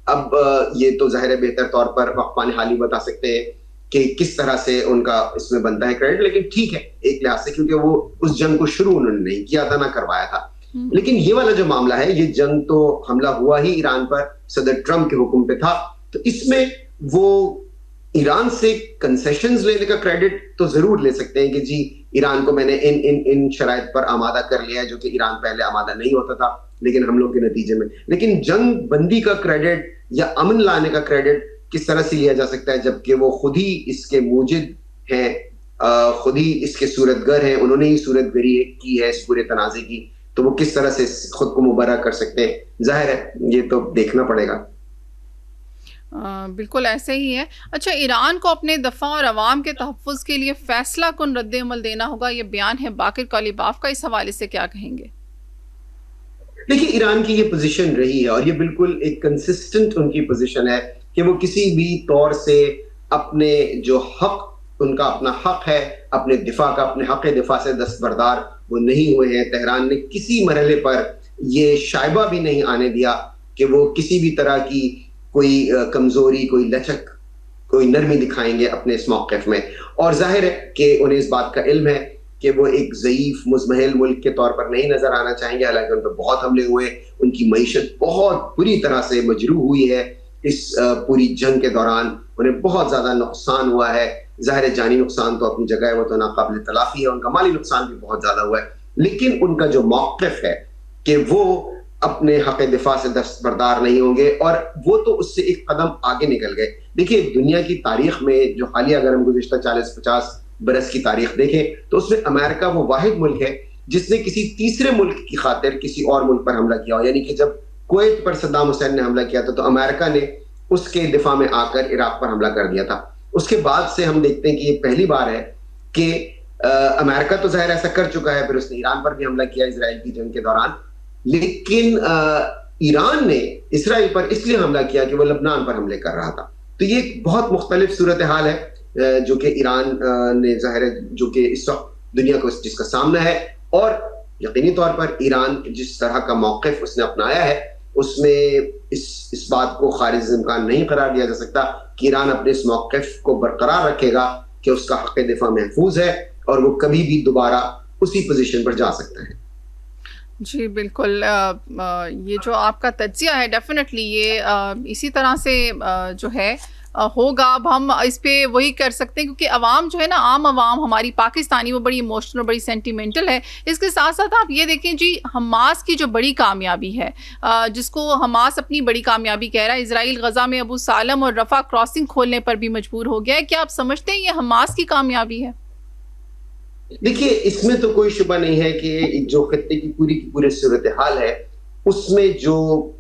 अब ये तो जाहिर है बेहतर तौर पर वक्फान हाली बता सकते हैं, कि किस तरह से उनका इसमें बनता है क्रेडिट, लेकिन ठीक है एक लिहाज से, क्योंकि वो उस जंग को शुरू उन्होंने नहीं किया था, ना करवाया था। लेकिन ये वाला जो मामला है, ये जंग तो हमला हुआ ही ईरान पर सदर ट्रंप के हुक्म पे था, तो इसमें वो ईरान से कंसेशंस लेने का क्रेडिट तो जरूर ले सकते हैं कि जी ईरान को मैंने इन इन इन शराइत पर आमादा कर लिया है, जो कि ईरान पहले आमादा नहीं होता था लेकिन हम लोग के नतीजे में। लेकिन जंग बंदी का क्रेडिट या अमन लाने का क्रेडिट किस तरह से लिया जा सकता है, जबकि वो खुद ही इसके मूजिद हैं, खुद ही इसके सूरतगर हैं, उन्होंने ही सूरतगरी की है इस पूरे तनाज़े की, तो वो किस तरह से खुद को मुबर्रा कर सकते हैं, जाहिर है ये तो देखना पड़ेगा। बिल्कुल ऐसे ही है। अच्छा, ईरान को अपने दफा और अवाम के तहफ़्फ़ुज़ के लिए फैसला कुन रद्द-ए-अमल देना होगा, ये बयान है बाकिर कालिबाफ का, इस हवाले से क्या कहेंगे? देखिए, ईरान की ये पोजीशन रही है और ये बिल्कुल एक कंसिस्टेंट उनकी पोजीशन है कि वो किसी भी तौर से अपने जो हक, उनका अपना हक है अपने दिफा का, अपने हक दिफा से दस्तबरदार वो नहीं हुए हैं। तेहरान ने किसी मरहले पर ये शायबा भी नहीं आने दिया कि वो किसी भी तरह की कोई कमजोरी, कोई लचक, कोई नरमी दिखाएंगे अपने इस मौक़िफ़ में। और जाहिर है कि उन्हें इस बात का इल्म है कि वो एक ज़ईफ़ मुज़महल मुल्क के तौर पर नहीं नजर आना चाहेंगे, हालांकि उन पर बहुत हमले हुए, उनकी मईशत बहुत बुरी तरह से मजरूह हुई है इस पूरी जंग के दौरान, उन्हें बहुत ज्यादा नुकसान हुआ है। ज़ाहिर है जानी नुकसान तो अपनी जगह है, वो तो नाकाबिल तलाफी है, उनका माली नुकसान भी बहुत ज्यादा हुआ है, लेकिन उनका जो मौक़िफ़ है कि वो अपने हक़ दिफा से दस्तबरदार नहीं होंगे, और वो तो उससे एक कदम आगे निकल गए। देखिए, दुनिया की तारीख में जो हालिया, अगर हम गुज़िश्ता 40-50 बरस की तारीख देखें तो उसमें अमेरिका वो वाहिद मुल्क है जिसने किसी तीसरे मुल्क की खातिर किसी और मुल्क पर हमला किया हो। यानी कि जब कुवैत पर सद्दाम हुसैन ने हमला किया था तो अमेरिका ने उसके दिफा में आकर इराक पर हमला कर दिया था। उसके बाद से हम देखते हैं कि ये पहली बार है कि अमेरिका तो ज़ाहिर ऐसा कर चुका है, फिर उसने ईरान पर भी हमला किया इजराइल की जंग के दौरान, लेकिन ईरान ने इसराइल पर इसलिए हमला किया कि वो लबनान पर हमले कर रहा था। तो ये एक बहुत मुख्तलिफ सूरत हाल है जो कि ईरान ने, ज़ाहिर है जो कि इस वक्त दुनिया को जिसका सामना है, और यकीनी तौर पर ईरान जिस तरह का मौक़िफ़ उसने अपनाया है उसमें इस बात को खारिज इम्कान नहीं करार दिया जा सकता कि ईरान अपने इस मौक़िफ़ को बरकरार रखेगा कि उसका हक़ दिफा महफूज है और वो कभी भी दोबारा उसी पोजीशन पर जा सकता है। जी बिल्कुल, ये जो आपका तज्ज़िया है डेफिनेटली ये इसी तरह से जो है होगा। अब हम इस पे वही कर सकते हैं क्योंकि अवाम जो है ना, आम अवाम हमारी पाकिस्तानी, वो बड़ी इमोशनल, बड़ी सेंटिमेंटल है। इसके साथ साथ आप ये देखें जी, हमास की जो बड़ी कामयाबी है, जिसको हमास अपनी बड़ी कामयाबी कह रहा है, इजराइल गज़ा में अबू सालम और रफ़ा क्रॉसिंग खोलने पर भी मजबूर हो गया है। क्या आप समझते हैं ये हमास की कामयाबी है? देखिए, इसमें तो कोई शुबा नहीं है कि जो खत्ते की पूरी सूरत हाल है उसमें जो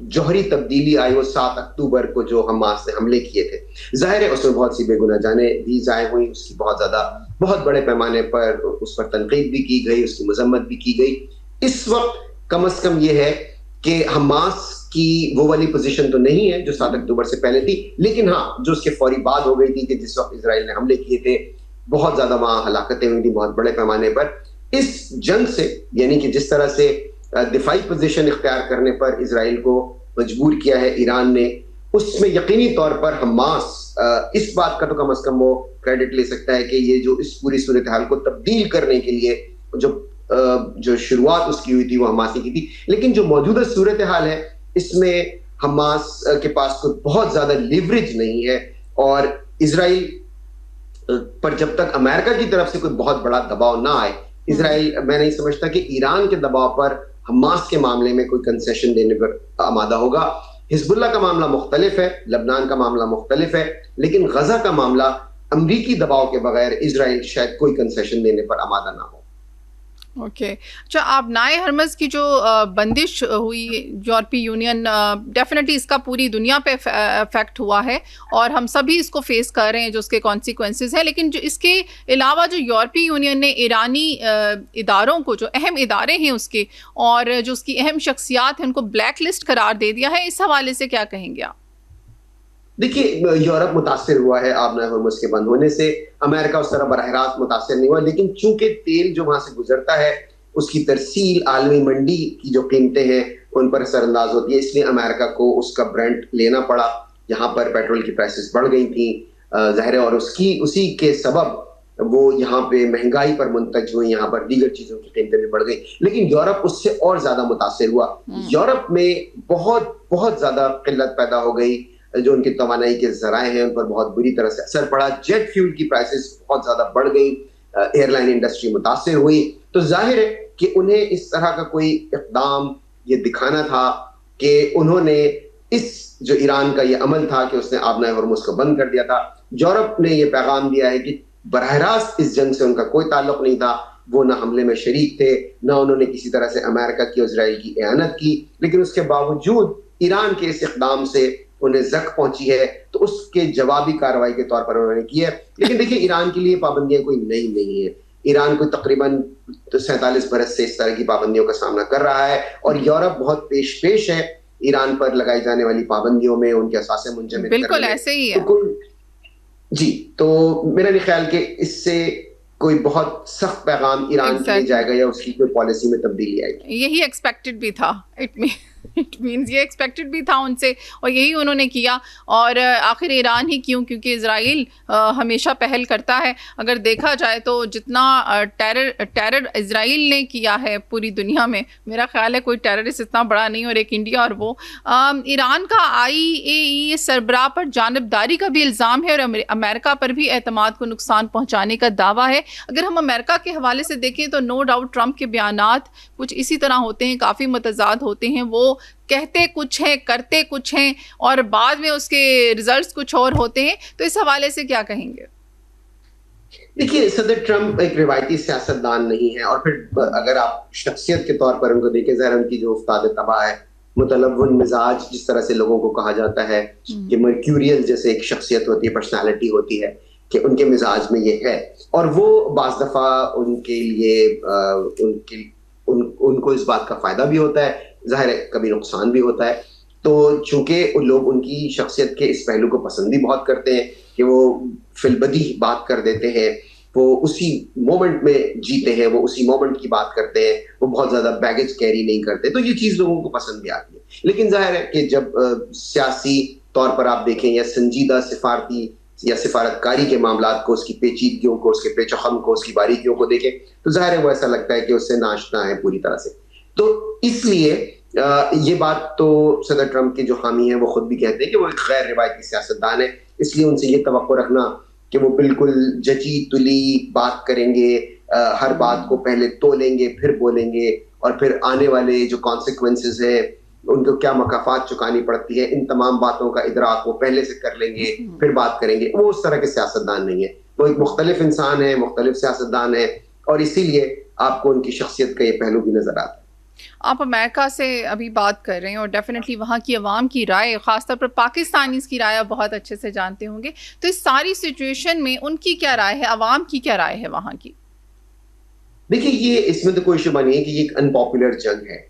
जौहरी तब्दीली आई वो 7 अक्टूबर को जो हमास ने हमले किए थे। जाहिर है उसमें बहुत सी बेगुनाह जानें भी ज़ाय हुई, उसकी बहुत बड़े पैमाने पर उस पर तनकीद भी की गई, उसकी मजम्मत भी की गई। इस वक्त कम अज कम ये है कि हमास की वो वाली पोजीशन तो नहीं है जो 7 अक्टूबर से पहले थी, लेकिन हाँ, जो उसके फौरी बाद हो गई थी कि जिस वक्त इजराइल ने हमले किए थे, बहुत ज्यादा वहां हलाकतें हुई थी बहुत बड़े पैमाने पर। इस जंग से, यानी कि जिस तरह से दिफाई पोजीशन इख्तियार करने पर इजराइल को मजबूर किया है ईरान ने, उसमें यकीनी तौर पर हमास इस बात का तो कम अज कम वो क्रेडिट ले सकता है कि ये जो इस पूरी सूरत हाल को तब्दील करने के लिए जो शुरुआत उसकी हुई थी वो हमास ने की थी। लेकिन जो मौजूदा सूरत हाल है इसमें हमास के पास कोई बहुत ज्यादा लिवरेज नहीं है, और इजराइल पर जब तक अमेरिका की तरफ से कोई बहुत बड़ा दबाव ना आए, इजराइल, मैं नहीं समझता कि ईरान के दबाव पर हमास के मामले में कोई कंसेशन देने पर आमादा होगा। हिजबुल्लाह का मामला मुख्तलिफ है, लबनान का मामला मुख्तलिफ है, लेकिन गजा का मामला अमरीकी दबाव के बगैर इजराइल शायद कोई कंसेशन देने पर आमादा ना हो। ओके, अच्छा, आप नाए हरमज़ की जो बंदिश हुई यूरोपीय यूनियन, डेफिनेटली इसका पूरी दुनिया पे इफेक्ट हुआ है और हम सभी इसको फेस कर रहे हैं जो उसके कॉन्सिक्वेंसेस हैं। लेकिन जो इसके अलावा जो यूरोपीय यूनियन ने ईरानी इदारों को, जो अहम इदारे हैं उसके और जो उसकी अहम शख्सियात हैं, उनको ब्लैक लिस्ट करार दे दिया है, इस हवाले से क्या कहेंगे आप? देखिए, यूरोप मुतासिर हुआ है नाए हरमुज़ के बंद होने से, अमेरिका उस तरह बरह रास्त मुतासिर नहीं हुआ, लेकिन चूंकि तेल जो वहां से गुजरता है उसकी तरसील आलमी मंडी की जो कीमतें हैं उन पर असरअंदाज होती है, इसलिए अमेरिका को उसका ब्रेंट लेना पड़ा। यहाँ पर पेट्रोल की प्राइसेस बढ़ गई थी, ज़ाहिर है, और उसी के सबब वो यहाँ पे महंगाई पर मुंतज हुई, यहाँ पर दीगर चीजों की कीमतें भी बढ़ गई। लेकिन यूरोप उससे और ज्यादा मुतासिर हुआ। यूरोप में बहुत बहुत ज्यादा किल्लत पैदा हो गई, जो उनकी तवानाई के जराए हैं उन पर बहुत बुरी तरह से असर पड़ा। जेट फ्यूल की प्राइसेस बहुत ज्यादा बढ़ गई, एयरलाइन इंडस्ट्री मुतासिर हुई। तो जाहिर है कि उन्हें इस तरह का कोई इक़दाम ये दिखाना था कि उन्होंने इस जो ईरान का ये अमल था कि उसने आबनाए हॉर्मुज़ को बंद कर दिया था। यूरोप ने ये पैगाम दिया है कि बराह रास्त इस जंग से उनका कोई ताल्लुक नहीं था, वो ना हमले में शरीक थे, ना उन्होंने किसी तरह से अमेरिका की और इजराइल की एआनत की, लेकिन उसके बावजूद ईरान के इस इक़दाम से उन्हें जख्म पहुंची है, तो उसके जवाबी कार्रवाई के तौर पर उन्होंने की है। लेकिन देखिए, ईरान के लिए पाबंदियां कोई नई नहीं है। ईरान को तकरीबन 47 बरस से इस तरह की पाबंदियों का सामना कर रहा है, और यूरोप बहुत पेश है ईरान पर लगाई जाने वाली पाबंदियों में, उनके असासे मुंजमद बिल्कुल ऐसे ही है। जी, तो मेरा नहीं ख्याल कि इससे कोई बहुत सख्त पैगाम ईरान के लिए जाएगा या उसकी कोई पॉलिसी में तब्दीली आएगी। यही एक्सपेक्टेड भी था। इट मीन्स ये एक्सपेक्टेड भी था उनसे, और यही उन्होंने किया। और आखिर ईरान ही क्यों, क्योंकि इजराइल हमेशा पहल करता है। अगर देखा जाए तो जितना टेरर इजराइल ने किया है पूरी दुनिया में, मेरा ख्याल है कोई टेररिस्ट इतना बड़ा नहीं। और एक इंडिया और वो ईरान का IAEA सरबराह पर जानबदारी का भी इल्ज़ाम है, और अमेरिका पर भी एतमाद को नुकसान पहुँचाने का दावा है। अगर हम अमेरिका के हवाले से देखें तो नो डाउट ट्रंप के बयानात कुछ इसी तरह होते हैं, काफ़ी मतजाद होते हैं। वो कहते कुछ हैं, करते कुछ हैं, और बाद में उसके रिजल्ट्स कुछ और होते हैं। तो इस हवाले से क्या कहेंगे? देखिए, सदर ट्रंप एक रिवायती सियासतदान नहीं है, और फिर अगर आप शख्सियत के तौर पर उनको देखें, ज़ाहिर उनकी जो उस्ताद तबाह है, मुतलव्वन मिजाज, जिस तरह से लोगों को कहा जाता है कि मर्क्यूरियल जैसे एक शख्सियत होती है, पर्सनालिटी होती है, कि उनके मिजाज में ये है। और वो बाज़ दफ़ा उनके लिए उनको इस बात का फ़ायदा भी होता है, ज़ाहिर है कभी नुकसान भी होता है। तो चूंकि लोग उनकी शख्सियत के इस पहलू को पसंद भी बहुत करते हैं कि वो फिलबदी बात कर देते हैं, वो उसी मोमेंट में जीते हैं, वो उसी मोमेंट की बात करते हैं, वो बहुत ज़्यादा बैगेज कैरी नहीं करते, तो ये चीज़ लोगों को पसंद भी आती है। लेकिन ज़ाहिर है कि जब सियासी तौर पर आप देखें या संजीदा सिफारती या सिफारतकारी के मामलात को, उसकी पेचीदगियों को, उसके पेचखम को, उसकी बारीकियों को देखें, तो ज़ाहिर है वो ऐसा लगता है कि उससे नाश्ता है पूरी तरह से। तो इसलिए ये बात तो सदर ट्रंप के जो हामी हैं वो खुद भी कहते हैं कि वो एक गैर रिवायती सियासतदान है। इसलिए उनसे ये तवक्को रखना कि वो बिल्कुल जची तुली बात करेंगे, हर बात को पहले तोलेंगे फिर बोलेंगे, और फिर आने वाले जो कॉन्सिक्वेंसेस है उनको क्या मकाफात चुकानी पड़ती है, इन तमाम बातों का इदराक वो पहले से कर लेंगे फिर बात करेंगे। वो उस तरह के सियासतदान नहीं है, वो एक मुख्तलिफ इंसान है, मुख्तलिफ सियासतदान है, और इसीलिए आपको उनकी शख्सियत का ये पहलू भी नजर आता है। आप अमेरिका से अभी बात कर रहे हैं, और डेफिनेटली वहाँ की अवाम की राय, ख़ासतौर पर पाकिस्तानी की राय बहुत अच्छे से जानते होंगे। तो इस सारी सिचुएशन में उनकी क्या राय है, अवाम की क्या राय है वहाँ की? देखिए, ये इसमें तो कोई शुबा नहीं है कि ये एक अनपॉपुलर जंग है।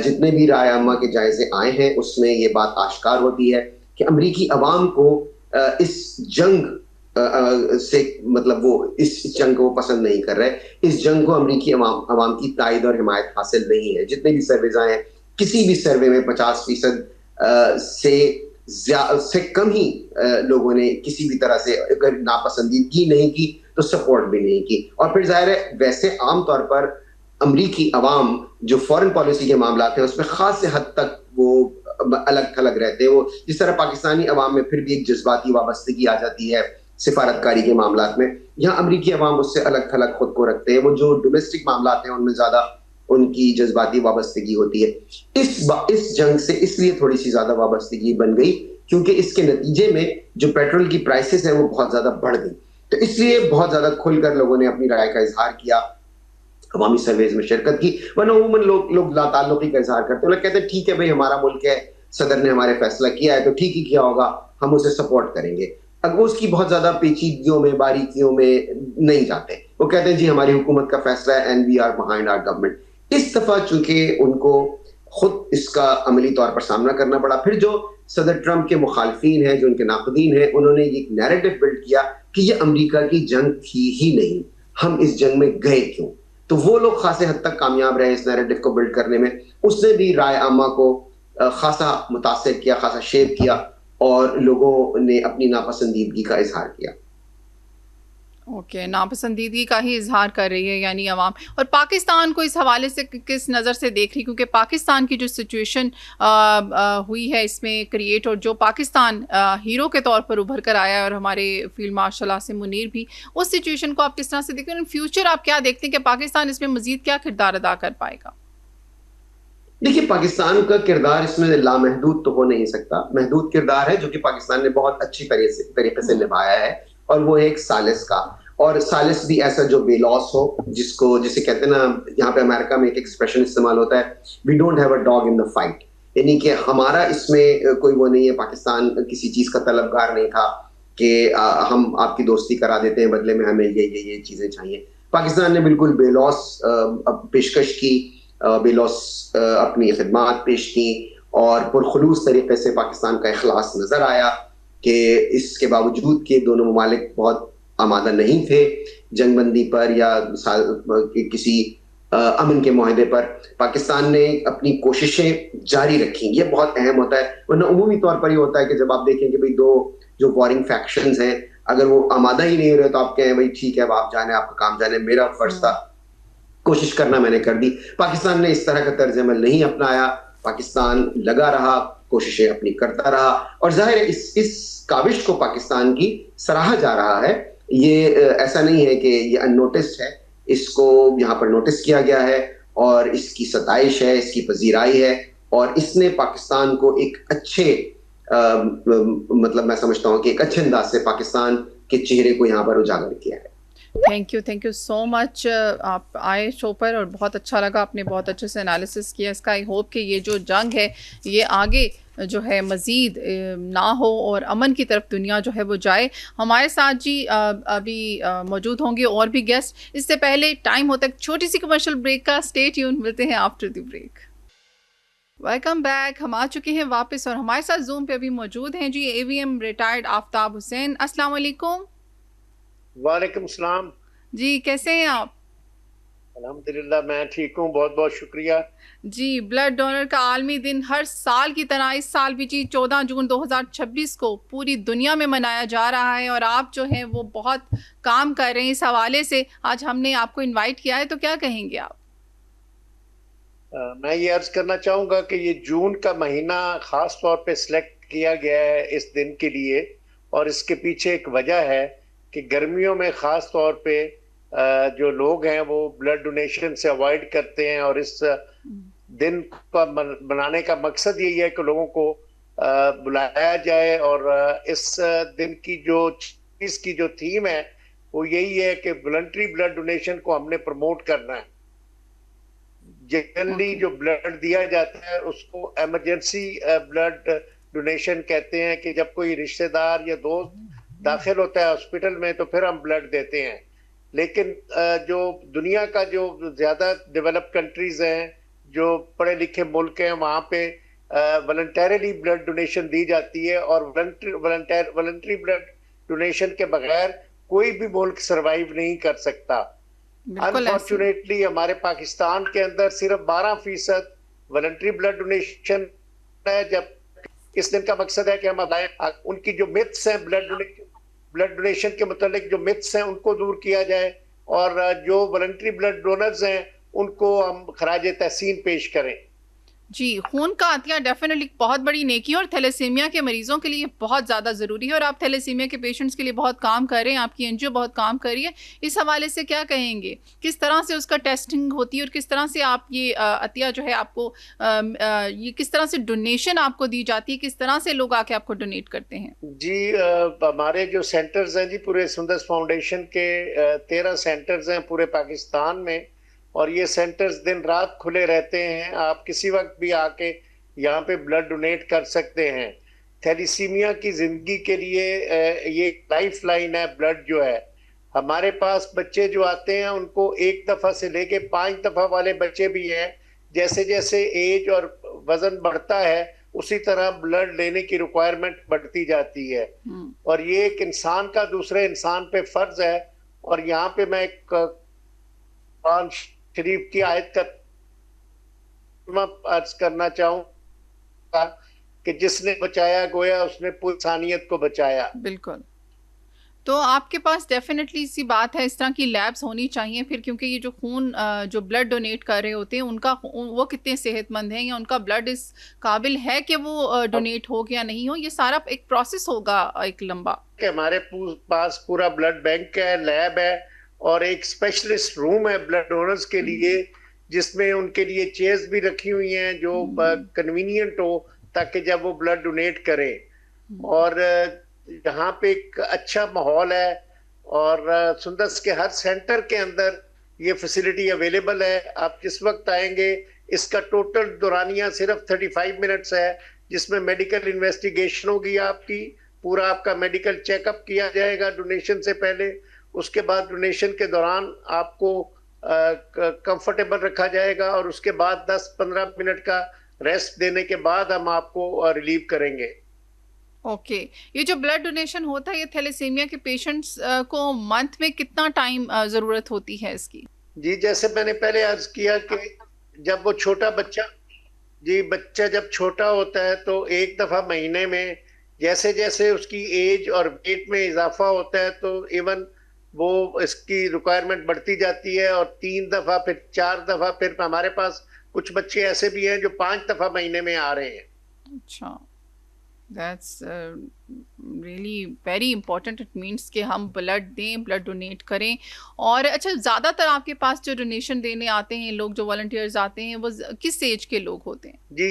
जितने भी राय अम्मा के जायजे आए हैं उसमें ये बात आश्कार होती है कि अमरीकी अवाम को इस जंग से मतलब वो इस जंग को पसंद नहीं कर रहे। इस जंग को अमरीकी अवाम की तायद और हिमायत हासिल नहीं है। जितने भी सर्वेज आए हैं, किसी भी सर्वे में 50% से कम ही लोगों ने किसी भी तरह से अगर नापसंदीदगी नहीं की तो सपोर्ट भी नहीं की। और फिर जाहिर है वैसे आमतौर पर अमरीकी अवाम जो फॉरेन पॉलिसी के मामला हैं उसमें खास से हद तक वो अलग थलग रहते हैं। वो जिस तरह पाकिस्तानी अवाम में फिर भी एक जज्बाती वाबस्तगी आ जाती है सिफारतकारी के मामला में, यहाँ अमरीकी अवाम उससे अलग थलग खुद को रखते हैं। वो जो डोमेस्टिक मामला हैं उनमें ज्यादा उनकी जज्बाती वाबस्तगी होती है। इस जंग से इसलिए थोड़ी सी ज्यादा वाबस्तगी बन गई क्योंकि इसके नतीजे में जो पेट्रोल की प्राइसेस है वो बहुत ज्यादा बढ़ गई। तो इसलिए बहुत ज्यादा खुलकर लोगों ने अपनी राय का इजहार किया, अवामी सर्वेज में शिरकत की। वरना उमूमन लोग लाताल्लुकी का इजहार करते हैं, लोग कहते हैं ठीक है भाई हमारा मुल्क है, सदर ने हमारे फैसला किया है तो ठीक ही किया होगा, हम उसे सपोर्ट करेंगे। अब वो उसकी बहुत ज्यादा पेचीदगियों में बारीकियों में नहीं जाते, वो कहते हैं जी हमारी हुकूमत का फैसला है and we are behind our government. इस दफा चूंकि उनको खुद इसका अमली तौर पर सामना करना पड़ा, फिर जो सदर ट्रंप के मुखालफीन हैं, जो उनके नाक़दीन हैं, उन्होंने एक नैरेटिव बिल्ड किया कि ये अमेरिका की जंग थी ही नहीं, हम इस जंग में गए क्यों। तो वो लोग खासे हद तक कामयाब रहे इस नैरेटिव को बिल्ड करने में। उसने भी राय आमा को खासा मुतासिर किया, खासा शेप किया, और लोगों ने अपनी नापसंदीदगी का इजहार किया। ओके, नापसंदीदगी का ही इजहार कर रही है यानी अवाम। और पाकिस्तान को इस हवाले से किस नज़र से देख रही, क्योंकि पाकिस्तान की जो सिचुएशन हुई है इसमें क्रिएट, और जो पाकिस्तान हीरो के तौर पर उभर कर आया है, और हमारे फील्ड मार्शल आसिम मुनीर भी, उस सिचुएशन को आप किस तरह से देखते हैं? इन फ्यूचर आप क्या देखते हैं कि पाकिस्तान इसमें मजीद क्या किरदार अदा कर पाएगा? देखिए, पाकिस्तान का किरदार इसमें लामहदूद तो हो नहीं सकता। महदूद किरदार है जो कि पाकिस्तान ने बहुत अच्छी तरीके से निभाया है, और वो है एक सालिस का। और सालिस भी ऐसा जो बेलॉस हो, जिसे कहते हैं ना, यहाँ पे अमेरिका में एक एक्सप्रेशन इस्तेमाल होता है, we don't have a dog in the fight, यानी कि हमारा इसमें कोई वो नहीं है। पाकिस्तान किसी चीज का तलबगार नहीं था कि हम आपकी दोस्ती करा देते हैं, बदले में हमें ये चीजें चाहिए। पाकिस्तान ने बिल्कुल बेलॉस पेशकश की, बेलॉस अपनी खिदमात पेश की, और पुरखुलूस तरीके से पाकिस्तान का इखलास नजर आया कि इसके बावजूद कि दोनों ममालिक बहुत आमादा नहीं थे जंगबंदी पर या किसी अमन के मुआहदे पर, पाकिस्तान ने अपनी कोशिशें जारी रखी। ये बहुत अहम होता है, वरना उमूमी तौर पर ये होता है कि जब आप देखें कि भाई दो जो वॉरिंग फैक्शंस हैं, अगर वो आमादा ही नहीं हो रहे तो आप कहें भाई ठीक है, अब आप जाने, आपका काम जाने, मेरा फर्ज था कोशिश करना, मैंने कर दी। पाकिस्तान ने इस तरह का तर्ज अमल नहीं अपनाया। पाकिस्तान लगा रहा, कोशिशें अपनी करता रहा, और जाहिर है इस काविश को पाकिस्तान की सराहा जा रहा है। ये ऐसा नहीं है कि ये अननोटिस्ड है, इसको यहाँ पर नोटिस किया गया है, और इसकी सताइश है, इसकी पजीराई है, और इसने पाकिस्तान को एक अच्छे मतलब मैं समझता हूँ कि एक अच्छे अंदाज से पाकिस्तान के चेहरे को यहाँ पर उजागर किया है। Thank you so much. आप आए शो पर और बहुत अच्छा लगा, आपने बहुत अच्छे से एनालिसिस किया इसका। आई होप कि ये जो जंग है ये आगे जो है मज़ीद ना हो और अमन की तरफ दुनिया जो है वो जाए। हमारे साथ जी अभी मौजूद होंगे और भी गेस्ट। इससे पहले टाइम होता है छोटी सी कमर्शियल ब्रेक का। स्टे ट्यून, मिलते हैं after the break. Welcome back. हम आ चुके हैं वापस और हमारे साथ जूम पे अभी मौजूद हैं जी AVM रिटायर्ड आफ्ताब हुसैन। अस्सलाम वालेकुम। वालेकुम सलाम जी, कैसे हैं आप? अल्हम्दुलिल्लाह, मैं ठीक हूँ, बहुत बहुत शुक्रिया जी। ब्लड डोनर का आलमी दिन हर साल की तरह इस साल भी जी 14 जून 2026 को पूरी दुनिया में मनाया जा रहा है, और आप जो हैं वो बहुत काम कर रहे हैं इस हवाले से। आज हमने आपको इनवाइट किया है, तो क्या कहेंगे आप? मैं ये अर्ज करना चाहूँगा कि ये जून का महीना ख़ास तौर पे सिलेक्ट किया गया है इस दिन के लिए, और इसके पीछे एक वजह है कि गर्मियों में ख़ास तौर पे जो लोग हैं वो ब्लड डोनेशन से अवॉइड करते हैं, और इस दिन का बनाने का मकसद यही है कि लोगों को बुलाया जाए। और इस दिन की जो थीम है वो यही है कि वॉलंटरी ब्लड डोनेशन को हमने प्रमोट करना है। जनरली जो ब्लड दिया जाता है उसको इमरजेंसी ब्लड डोनेशन कहते हैं, कि जब कोई रिश्तेदार या दोस्त दाखिल होता है हॉस्पिटल में तो फिर हम ब्लड देते हैं। लेकिन जो दुनिया का जो ज्यादा डेवलप कंट्रीज हैं, जो पढ़े लिखे मुल्क हैं, वहाँ पे वॉलंटरीली ब्लड डोनेशन दी जाती है, और वॉलंटरी ब्लड डोनेशन के बगैर कोई भी मुल्क सरवाइव नहीं कर सकता। अनफॉर्चुनेटली हमारे पाकिस्तान के अंदर सिर्फ 12% वॉलंटरी ब्लड डोनेशन है, जब इस दिन का मकसद है कि हम उनकी जो मिथ्स हैं ब्लड डोनेशन के मतलब जो मिथ्स हैं उनको दूर किया जाए, और जो वॉलंटरी ब्लड डोनर्स हैं उनको हम खराज तहसीन पेश करें। जी, खून का अतिया डेफिनेटली बहुत बड़ी नेकी और थैलेसीमिया के मरीजों के लिए बहुत ज़्यादा ज़रूरी है, और आप थैलेसीमिया के पेशेंट्स के लिए बहुत काम कर रहे हैं, आपकी एनजीओ बहुत काम कर रही है। इस हवाले से क्या कहेंगे, किस तरह से उसका टेस्टिंग होती है, और किस तरह से आप ये अतिया जो है आपको ये किस तरह से डोनेशन आपको दी जाती है, किस तरह से लोग आके आपको डोनेट करते हैं? जी, हमारे जो सेंटर्स हैं जी, पूरे सुंदस फाउंडेशन के 13 सेंटर्स हैं पूरे पाकिस्तान में, और ये सेंटर्स दिन रात खुले रहते हैं। आप किसी वक्त भी आके यहाँ पे ब्लड डोनेट कर सकते हैं। थैलीसीमिया की जिंदगी के लिए ये लाइफ लाइन है ब्लड जो है। हमारे पास बच्चे जो आते हैं उनको 1 दफ़ा से लेके 5 दफ़ा वाले बच्चे भी हैं। जैसे जैसे एज और वजन बढ़ता है उसी तरह ब्लड लेने की रिक्वायरमेंट बढ़ती जाती है, और ये एक इंसान का दूसरे इंसान पे फर्ज है। और यहाँ पे मैं एक कुरान शरीफ की आयत का अर्ज करना चाहूँगा कि जिसने बचाया गोया उसने पूरी इंसानियत को बचाया। बिल्कुल। तो आपके पास डेफिनेटली सी बात है, इस तरह की लैब्स होनी चाहिए फिर, क्योंकि ये जो खून जो ब्लड डोनेट कर रहे होते हैं उनका वो कितने सेहतमंद हैं या उनका ब्लड इस काबिल है कि वो डोनेट हो या नहीं हो, ये सारा एक प्रोसेस होगा एक लंबा। कि हमारे पास पूरा ब्लड बैंक है, लैब है और एक स्पेशलिस्ट रूम है ब्लड डोनर्स के लिए, जिसमें उनके लिए चेयर्स भी रखी हुई हैं जो कन्वीनियंट हो ताकि जब वो ब्लड डोनेट करें। और यहाँ पे एक अच्छा माहौल है और सुंदस के हर सेंटर के अंदर ये फैसिलिटी अवेलेबल है। आप जिस वक्त आएंगे, इसका टोटल दौरानिया सिर्फ 35 मिनट्स है, जिसमें मेडिकल इन्वेस्टिगेशन होगी आपकी, पूरा आपका मेडिकल चेकअप किया जाएगा डोनेशन से पहले, उसके बाद डोनेशन के दौरान आपको कंफर्टेबल रखा जाएगा और उसके बाद 10-15 मिनट का रेस्ट देने के बाद हम आपको रिलीव करेंगे। ओके ये जो ब्लड डोनेशन होता है, ये थैलेसीमिया के पेशेंट्स को मंथ में कितना टाइम जरूरत होती है इसकी? जी जैसे मैंने पहले अर्ज किया कि जब वो छोटा बच्चा जब छोटा होता है तो एक दफा महीने में, जैसे जैसे उसकी एज और वेट में इजाफा होता है तो इवन वो इसकी रिक्वायरमेंट बढ़ती जाती है, और 3 दफा फिर 4 दफा, फिर हमारे पास कुछ बच्चे ऐसे भी हैं जो 5 दफा महीने में आ रहे हैं। अच्छा, that's really very important. It means कि हम ब्लड दें, ब्लड डोनेट करें। और अच्छा, ज़्यादातर आपके पास जो डोनेशन देने आते हैं लोग, जो वॉलंटियर्स आते हैं, वो किस एज के लोग होते हैं? जी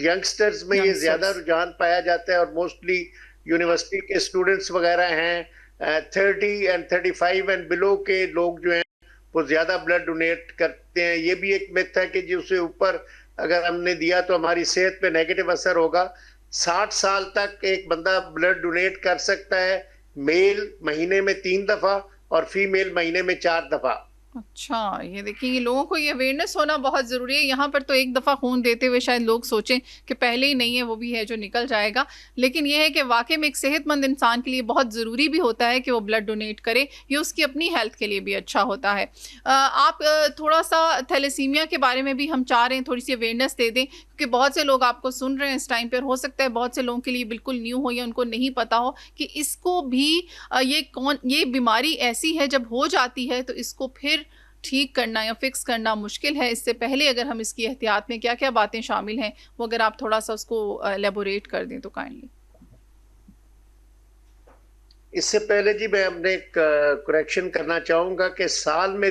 यंगस्टर्स में ये ज्यादा रुझान पाया जाता है और मोस्टली यूनिवर्सिटी के स्टूडेंट्स वगैरह हैं। 30 एंड 35 एंड बिलो के लोग जो हैं वो ज्यादा ब्लड डोनेट करते हैं। ये भी एक मिथ है कि जो उससे ऊपर अगर हमने दिया तो हमारी सेहत पे नेगेटिव असर होगा। 60 साल तक एक बंदा ब्लड डोनेट कर सकता है, मेल महीने में 3 दफा और फीमेल महीने में 4 दफा। अच्छा, ये देखिए, ये लोगों को ये अवेयरनेस होना बहुत ज़रूरी है। यहाँ पर तो एक दफ़ा खून देते हुए शायद लोग सोचें कि पहले ही नहीं है, वो भी है जो निकल जाएगा, लेकिन ये है कि वाकई में एक सेहतमंद इंसान के लिए बहुत ज़रूरी भी होता है कि वो ब्लड डोनेट करे। ये उसकी अपनी हेल्थ के लिए भी अच्छा होता है। आप थोड़ा सा थैलेसीमिया के बारे में भी हम चाह रहे हैं थोड़ी सी अवेयरनेस दे दें, क्योंकि बहुत से लोग आपको सुन रहे हैं इस टाइम पर। हो सकता है बहुत से लोगों के लिए बिल्कुल न्यू हो या उनको नहीं पता हो कि इसको भी ये बीमारी ऐसी है, जब हो जाती है तो इसको फिर ठीक करना या फिक्स करना मुश्किल है। इससे पहले अगर हम इसकी एहतियात में क्या क्या बातें शामिल हैं, वो अगर आप थोड़ा सा उसको एलेबोरेट कर दें तो काइंडली। इससे पहले जी मैं अपने करेक्शन करना चाहूंगा कि साल में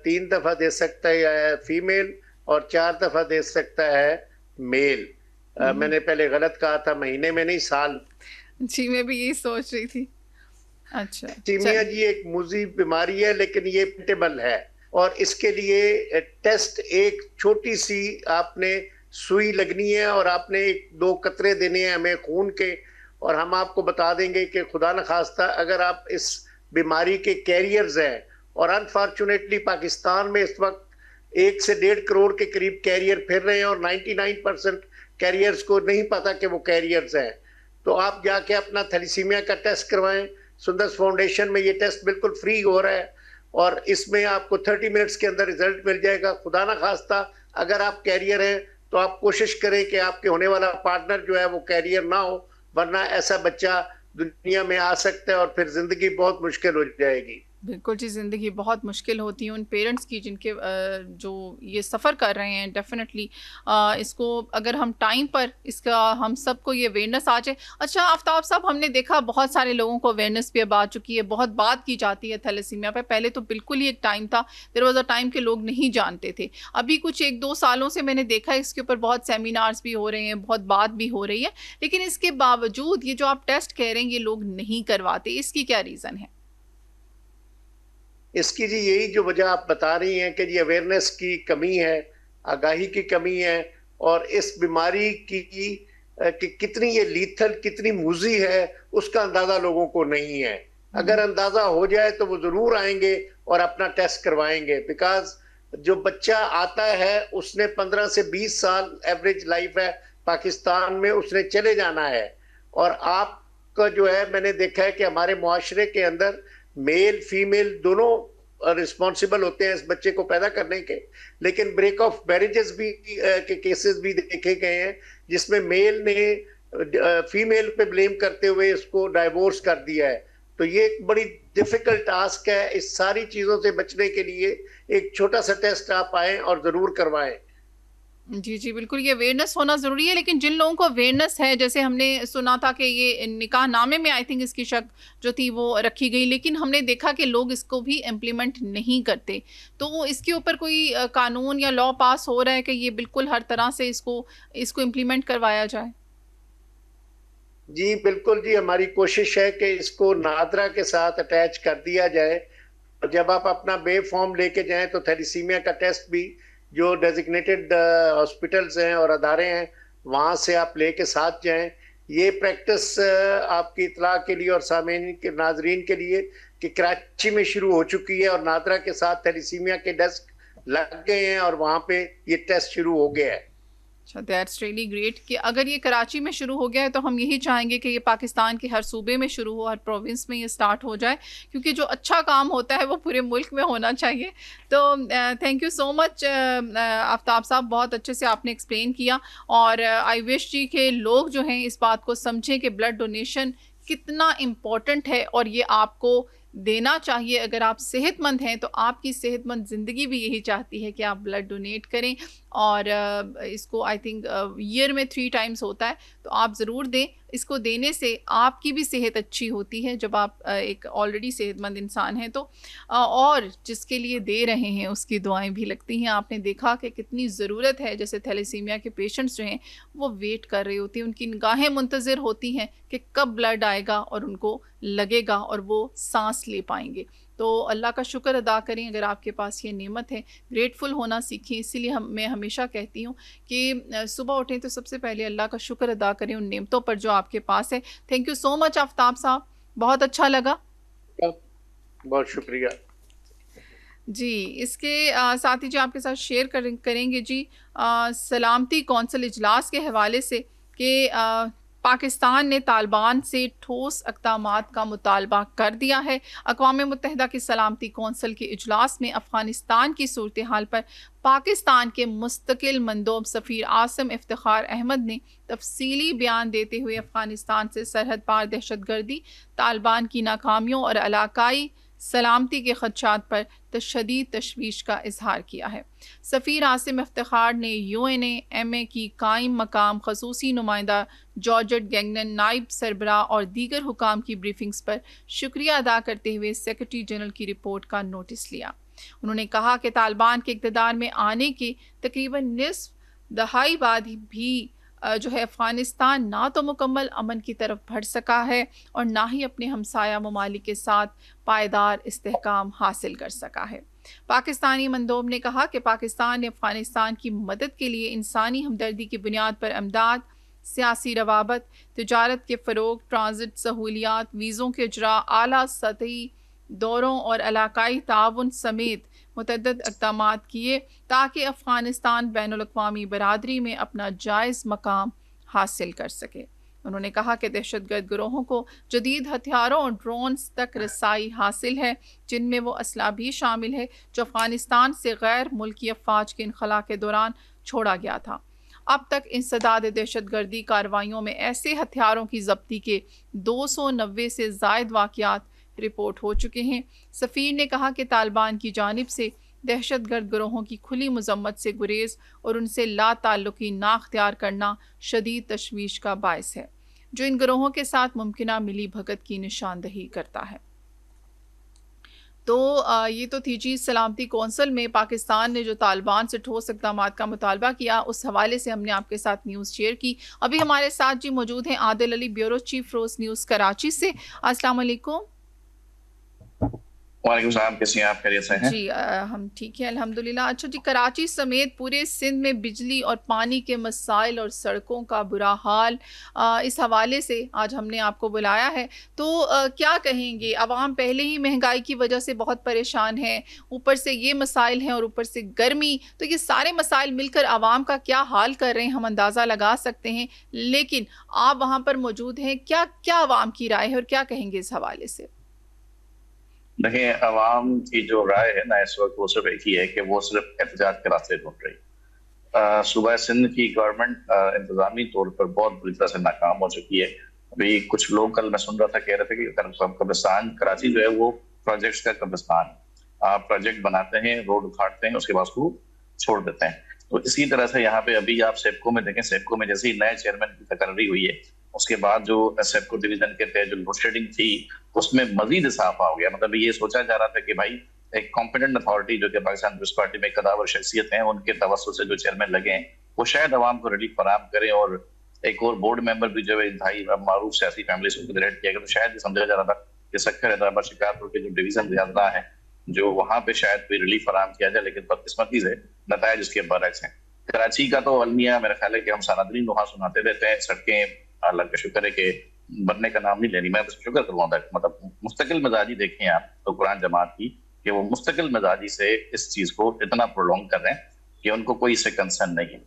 3 दफा दे सकता है फीमेल और 4 दफा दे सकता है मेल। मैंने पहले गलत कहा था, महीने में नहीं, साल। जी मैं भी यही सोच रही थी। अच्छा, थैलेसीमिया जी एक मुज़ी बीमारी है, लेकिन ये प्रिवेंटेबल है और इसके लिए टेस्ट, एक छोटी सी आपने सुई लगनी है और आपने 1-2 कतरे देने हैं हमें खून के, और हम आपको बता देंगे कि खुदा न खास्ता अगर आप इस बीमारी के कैरियर्स हैं, और अनफॉर्चुनेटली पाकिस्तान में इस वक्त 1 से 1.5 करोड़ के करीब कैरियर फिर रहे हैं और 99% कैरियर्स को नहीं पता कि वो कैरियर्स हैं, तो आप जाके अपना थैलेसीमिया का टेस्ट करवाएं। सुंदस फाउंडेशन में ये टेस्ट बिल्कुल फ्री हो रहा है और इसमें आपको 30 मिनट्स के अंदर रिजल्ट मिल जाएगा। खुदा ना खास्ता अगर आप कैरियर हैं तो आप कोशिश करें कि आपके होने वाला पार्टनर जो है वो कैरियर ना हो, वरना ऐसा बच्चा दुनिया में आ सकता है और फिर जिंदगी बहुत मुश्किल हो जाएगी। बिल्कुल जी, ज़िंदगी बहुत मुश्किल होती है उन पेरेंट्स की जिनके जो ये सफ़र कर रहे हैं। डेफिनेटली इसको अगर हम टाइम पर इसका हम सबको ये अवेयरनेस आ जाए। अच्छा आफ्ताब साहब, हमने देखा बहुत सारे लोगों को अवेयरनेस भी अब आ चुकी है, बहुत बात की जाती है थैलेसीमिया पे। पहले तो बिल्कुल ही एक टाइम था, देयर वाज अ टाइम के लोग नहीं जानते थे। अभी कुछ 1-2 सालों से मैंने देखा इसके ऊपर बहुत सेमिनार्स भी हो रहे हैं, बहुत बात भी हो रही है, लेकिन इसके बावजूद ये जो आप टेस्ट कह रहे हैं ये लोग नहीं करवाते। इसकी क्या रीज़न है? इसकी जी यही जो वजह आप बता रही हैं कि जी अवेयरनेस की कमी है, आगाही की कमी है, और इस बीमारी की कि कितनी ये लीथल, कितनी मुज़ी है, उसका अंदाजा लोगों को नहीं है। अगर अंदाजा हो जाए तो वो जरूर आएंगे और अपना टेस्ट करवाएंगे, बिकॉज जो बच्चा आता है उसने 15 से 20 साल एवरेज लाइफ है पाकिस्तान में, उसने चले जाना है। और आपका जो है, मैंने देखा है कि हमारे मुआशरे के अंदर मेल फीमेल दोनों रिस्पॉन्सिबल होते हैं इस बच्चे को पैदा करने के, लेकिन ब्रेक ऑफ मैरिजेस भी के केसेस भी देखे गए हैं जिसमें मेल ने फीमेल पे ब्लेम करते हुए इसको डाइवोर्स कर दिया है। तो ये एक बड़ी डिफिकल्ट टास्क है। इस सारी चीजों से बचने के लिए एक छोटा सा टेस्ट आप आए और जरूर करवाएं। जी, जी, बिल्कुल, ये अवेयरनेस होना ज़रूरी है, लेकिन जिन लोगों को अवेयरनेस है, जैसे हमने सुना था कि ये निकाहनामे में आई थिंक इसकी शक जो थी वो रखी गई, लेकिन हमने देखा कि लोग इसको भी इम्प्लीमेंट नहीं करते। तो इसके ऊपर कोई कानून या लॉ पास हो रहा है कि ये बिल्कुल हर तरह से इसको इम्प्लीमेंट करवाया जाए? जी बिल्कुल जी, हमारी कोशिश है कि इसको नादरा के साथ अटैच कर दिया जाए। और जब आप अपना बे फॉर्म लेके जाएं तो थैलीसीमिया का टेस्ट भी जो डेजिग्नेटेड हॉस्पिटल्स हैं और अदारे हैं वहाँ से आप लेके साथ जाएं। ये प्रैक्टिस आपकी इतला के लिए और सामीन के नाजरीन के लिए कि कराची में शुरू हो चुकी है और नादरा के साथ थैलीसीमिया के डेस्क लग गए हैं और वहाँ पे ये टेस्ट शुरू हो गया है। अच्छा, दैट्स रियली ग्रेट कि अगर ये कराची में शुरू हो गया है तो हम यही चाहेंगे कि ये पाकिस्तान के हर सूबे में शुरू हो, हर प्रोविंस में ये स्टार्ट हो जाए, क्योंकि जो अच्छा काम होता है वो पूरे मुल्क में होना चाहिए। तो thank you so much Aftab साहब, बहुत अच्छे से आपने एक्सप्लेन किया। और आई विश जी के लोग जो हैं इस बात को समझें कि ब्लड डोनेशन कितना इम्पोर्टेंट है और ये आपको देना चाहिए। अगर आप सेहतमंद हैं तो आपकी सेहतमंद ज़िंदगी भी यही चाहती है कि आप ब्लड डोनेट करें। और इसको आई थिंक ईयर में 3 टाइम्स होता है, तो आप ज़रूर दें। इसको देने से आपकी भी सेहत अच्छी होती है जब आप एक ऑलरेडी सेहतमंद इंसान हैं तो और जिसके लिए दे रहे हैं उसकी दुआएं भी लगती हैं। आपने देखा कि कितनी ज़रूरत है, जैसे थैलेसीमिया के पेशेंट्स जो हैं वो वेट कर रही होती हैं, उनकी निगाहें मुंतज़िर होती हैं कि कब ब्लड आएगा और उनको लगेगा और वो सांस ले पाएंगे। तो अल्लाह का शुक्र अदा करें अगर आपके पास ये नेमत है, ग्रेटफुल होना सीखें। इसीलिए मैं हमेशा कहती हूँ कि सुबह उठें तो सबसे पहले अल्लाह का शुक्र अदा करें उन नेमतों पर जो आपके पास है। Thank you so much Aftab साहब, बहुत अच्छा लगा। बहुत शुक्रिया जी। इसके साथ ही जी आपके साथ शेयर करेंगे जी सलामती कौंसिल इजलास के हवाले से कि पाकिस्तान ने तालिबान से ठोस इक़दामात का मुतालबा कर दिया है। अक़वाम मुत्तहिदा की सलामती कौंसिल के इजलास में अफ़गानिस्तान की सूरत हाल पर पाकिस्तान के मुस्तकिल मंदोब सफ़ीर आसिम इफ्तिखार अहमद ने तफसीली बयान देते हुए अफ़गानिस्तान से सरहद पार दहशतगर्दी, तालिबान की नाकामियों और इलाकाई सलामती के खदशात पर तशदीद तशवीश का इजहार किया है। सफ़ीर आसिम इफ्तिखार ने UNAMA की कायम मकाम खसूसी नुमाइंदा जॉर्जेट गैंगनन, नाइब सरबराह और दीगर हुकाम की ब्रीफिंग्स पर शुक्रिया अदा करते हुए सेक्रेटरी जनरल की रिपोर्ट का नोटिस लिया। उन्होंने कहा कि तालिबान के इक़्तिदार में आने के तकरीबन निस्फ दहाई बाद भी जो है अफ़गानिस्तान ना तो मुकम्मल अमन की तरफ बढ़ सका है और ना ही अपने हमसाया ममालिक के साथ पायदार इस्तेहकाम हासिल कर सका है। पाकिस्तानी मंदोब ने कहा कि पाकिस्तान ने अफ़गानिस्तान की मदद के लिए इंसानी हमदर्दी की बुनियाद पर अमदाद, सियासी रवाबत, तिजारत के फ़रोग, ट्रांजिट सहूलियात, वीज़ों के इजरा, आला सतही दौरों और इलाकाई ताउन समेत मुतअद्दिद इक़दामात किए ताकि अफ़गानिस्तान बैनुल-अक़वामी बरादरी में अपना जायज़ मकाम हासिल कर सके। उन्होंने कहा कि दहशतगर्द गिरोहों को जदीद हथियारों और ड्रोन्स तक रसाई हासिल है, जिनमें वो असला भी शामिल है जो अफ़गानिस्तान से गैर मुल्की अफ़वाज के इनखला के दौरान छोड़ा गया था। अब तक इंसदाद दहशतगर्दी कार्रवाइयों में ऐसे हथियारों की ज़ब्ती के 290 से ज़ायद वाक़यात रिपोर्ट हो चुके हैं। सफ़ीर ने कहा कि तालिबान की जानिब से दहशतगर्द गिरोहों की खुली मजम्मत से गुरेज और उनसे ला ताल्लुकी ना अख्तियार करना शदीद तशवीश का बायस है, जो इन गिरोहों के साथ मुमकिना मिली भगत की निशानदही करता है। तो ये तो थी जी सलामती कौंसिल में पाकिस्तान ने जो तालिबान से ठोस इक़दामात का मुतालबा किया, उस हवाले से हमने आपके साथ न्यूज़ शेयर की। अभी हमारे साथ जी मौजूद हैं आदिल अली, ब्यूरो चीफ रोज़ न्यूज़ कराची से। अस्सलाम वालेकुम। वालेकुम सलाम, कैसे हैं आप? खैरियत से हैं? जी हम ठीक है अल्हम्दुलिल्लाह। अच्छा जी, कराची समेत पूरे सिंध में बिजली और पानी के मसाइल और सड़कों का बुरा हाल, इस हवाले से आज हमने आपको बुलाया है। तो क्या कहेंगे, आवाम पहले ही महंगाई की वजह से बहुत परेशान है, ऊपर से ये मसाइल हैं और ऊपर से गर्मी, तो ये सारे मसाइल मिलकर आवाम का क्या हाल कर रहे हैं हम अंदाज़ा लगा सकते हैं। लेकिन आप वहाँ पर मौजूद हैं, क्या क्या आवाम की राय है और क्या कहेंगे इस हवाले से? देखिए, अवाम की जो राय है ना इस वक्त वो सिर्फ एक ही है कि वो सिर्फ एहतजाज के रास्ते ढूंढ रही है। सूबा सिंध की गवर्नमेंट इंतजामी तौर पर बहुत बुरी तरह से नाकाम हो चुकी है। अभी कुछ लोग, कल मैं सुन रहा था, कह रहे थे कि कब्रिस्तान कराची जो है वो प्रोजेक्ट्स का कब्रिस्तान है। आप प्रोजेक्ट बनाते हैं, रोड उखाड़ते हैं, उसके बाद उसको छोड़ देते हैं। तो इसी तरह से यहाँ पे अभी आप सेपको में देखें, सेपको में जैसे ही नए चेयरमैन की तकर्री हुई है, उसके बाद जो सेपको डिवीजन के तहत जो लोड शेडिंग थी उसमें मजीद इजाफा हो गया। मतलब ये सोचा जा रहा था कि भाई एक कॉम्पिटेंट अथॉरिटी जो कि पाकिस्तान पीपल्स पार्टी में कदावर शख्सियत है, उनके तवज्जुह से जो चेयरमैन लगे हैं वो शायद अवाम को रिलीफ फराहम करें, और एक और बोर्ड मेंबर भी जो है इंतहाई मारूफ सियासी फैमिली से ग्रेड किया गया। तो शायद ये समझा जा रहा था कि सक्खर हैदराबाद शिकारपुर के जो डिवीजन ज्यादा है जो वहां पे शायद कोई रिलीफ फराहम किया जाए, लेकिन बदकिस्मती से नतायज इसके बरअक्स हैं। कराची का तो अलमिया मेरा ख्याल है कि हम सानादरीन वहां सुनाते रहते हैं, सड़कें अल्लाह का शुक्र है कि बनने का नाम नहीं ले रही। मैं बस शुक्र करूंगा, मतलब मुस्तकिल मिजाजी देखें आप तो कुरान जमात की कि वो मुस्तकिल मिजाजी से इस चीज को इतना प्रोलॉन्ग कर रहे हैं कि उनको कोई इससे कंसर्न नहीं है।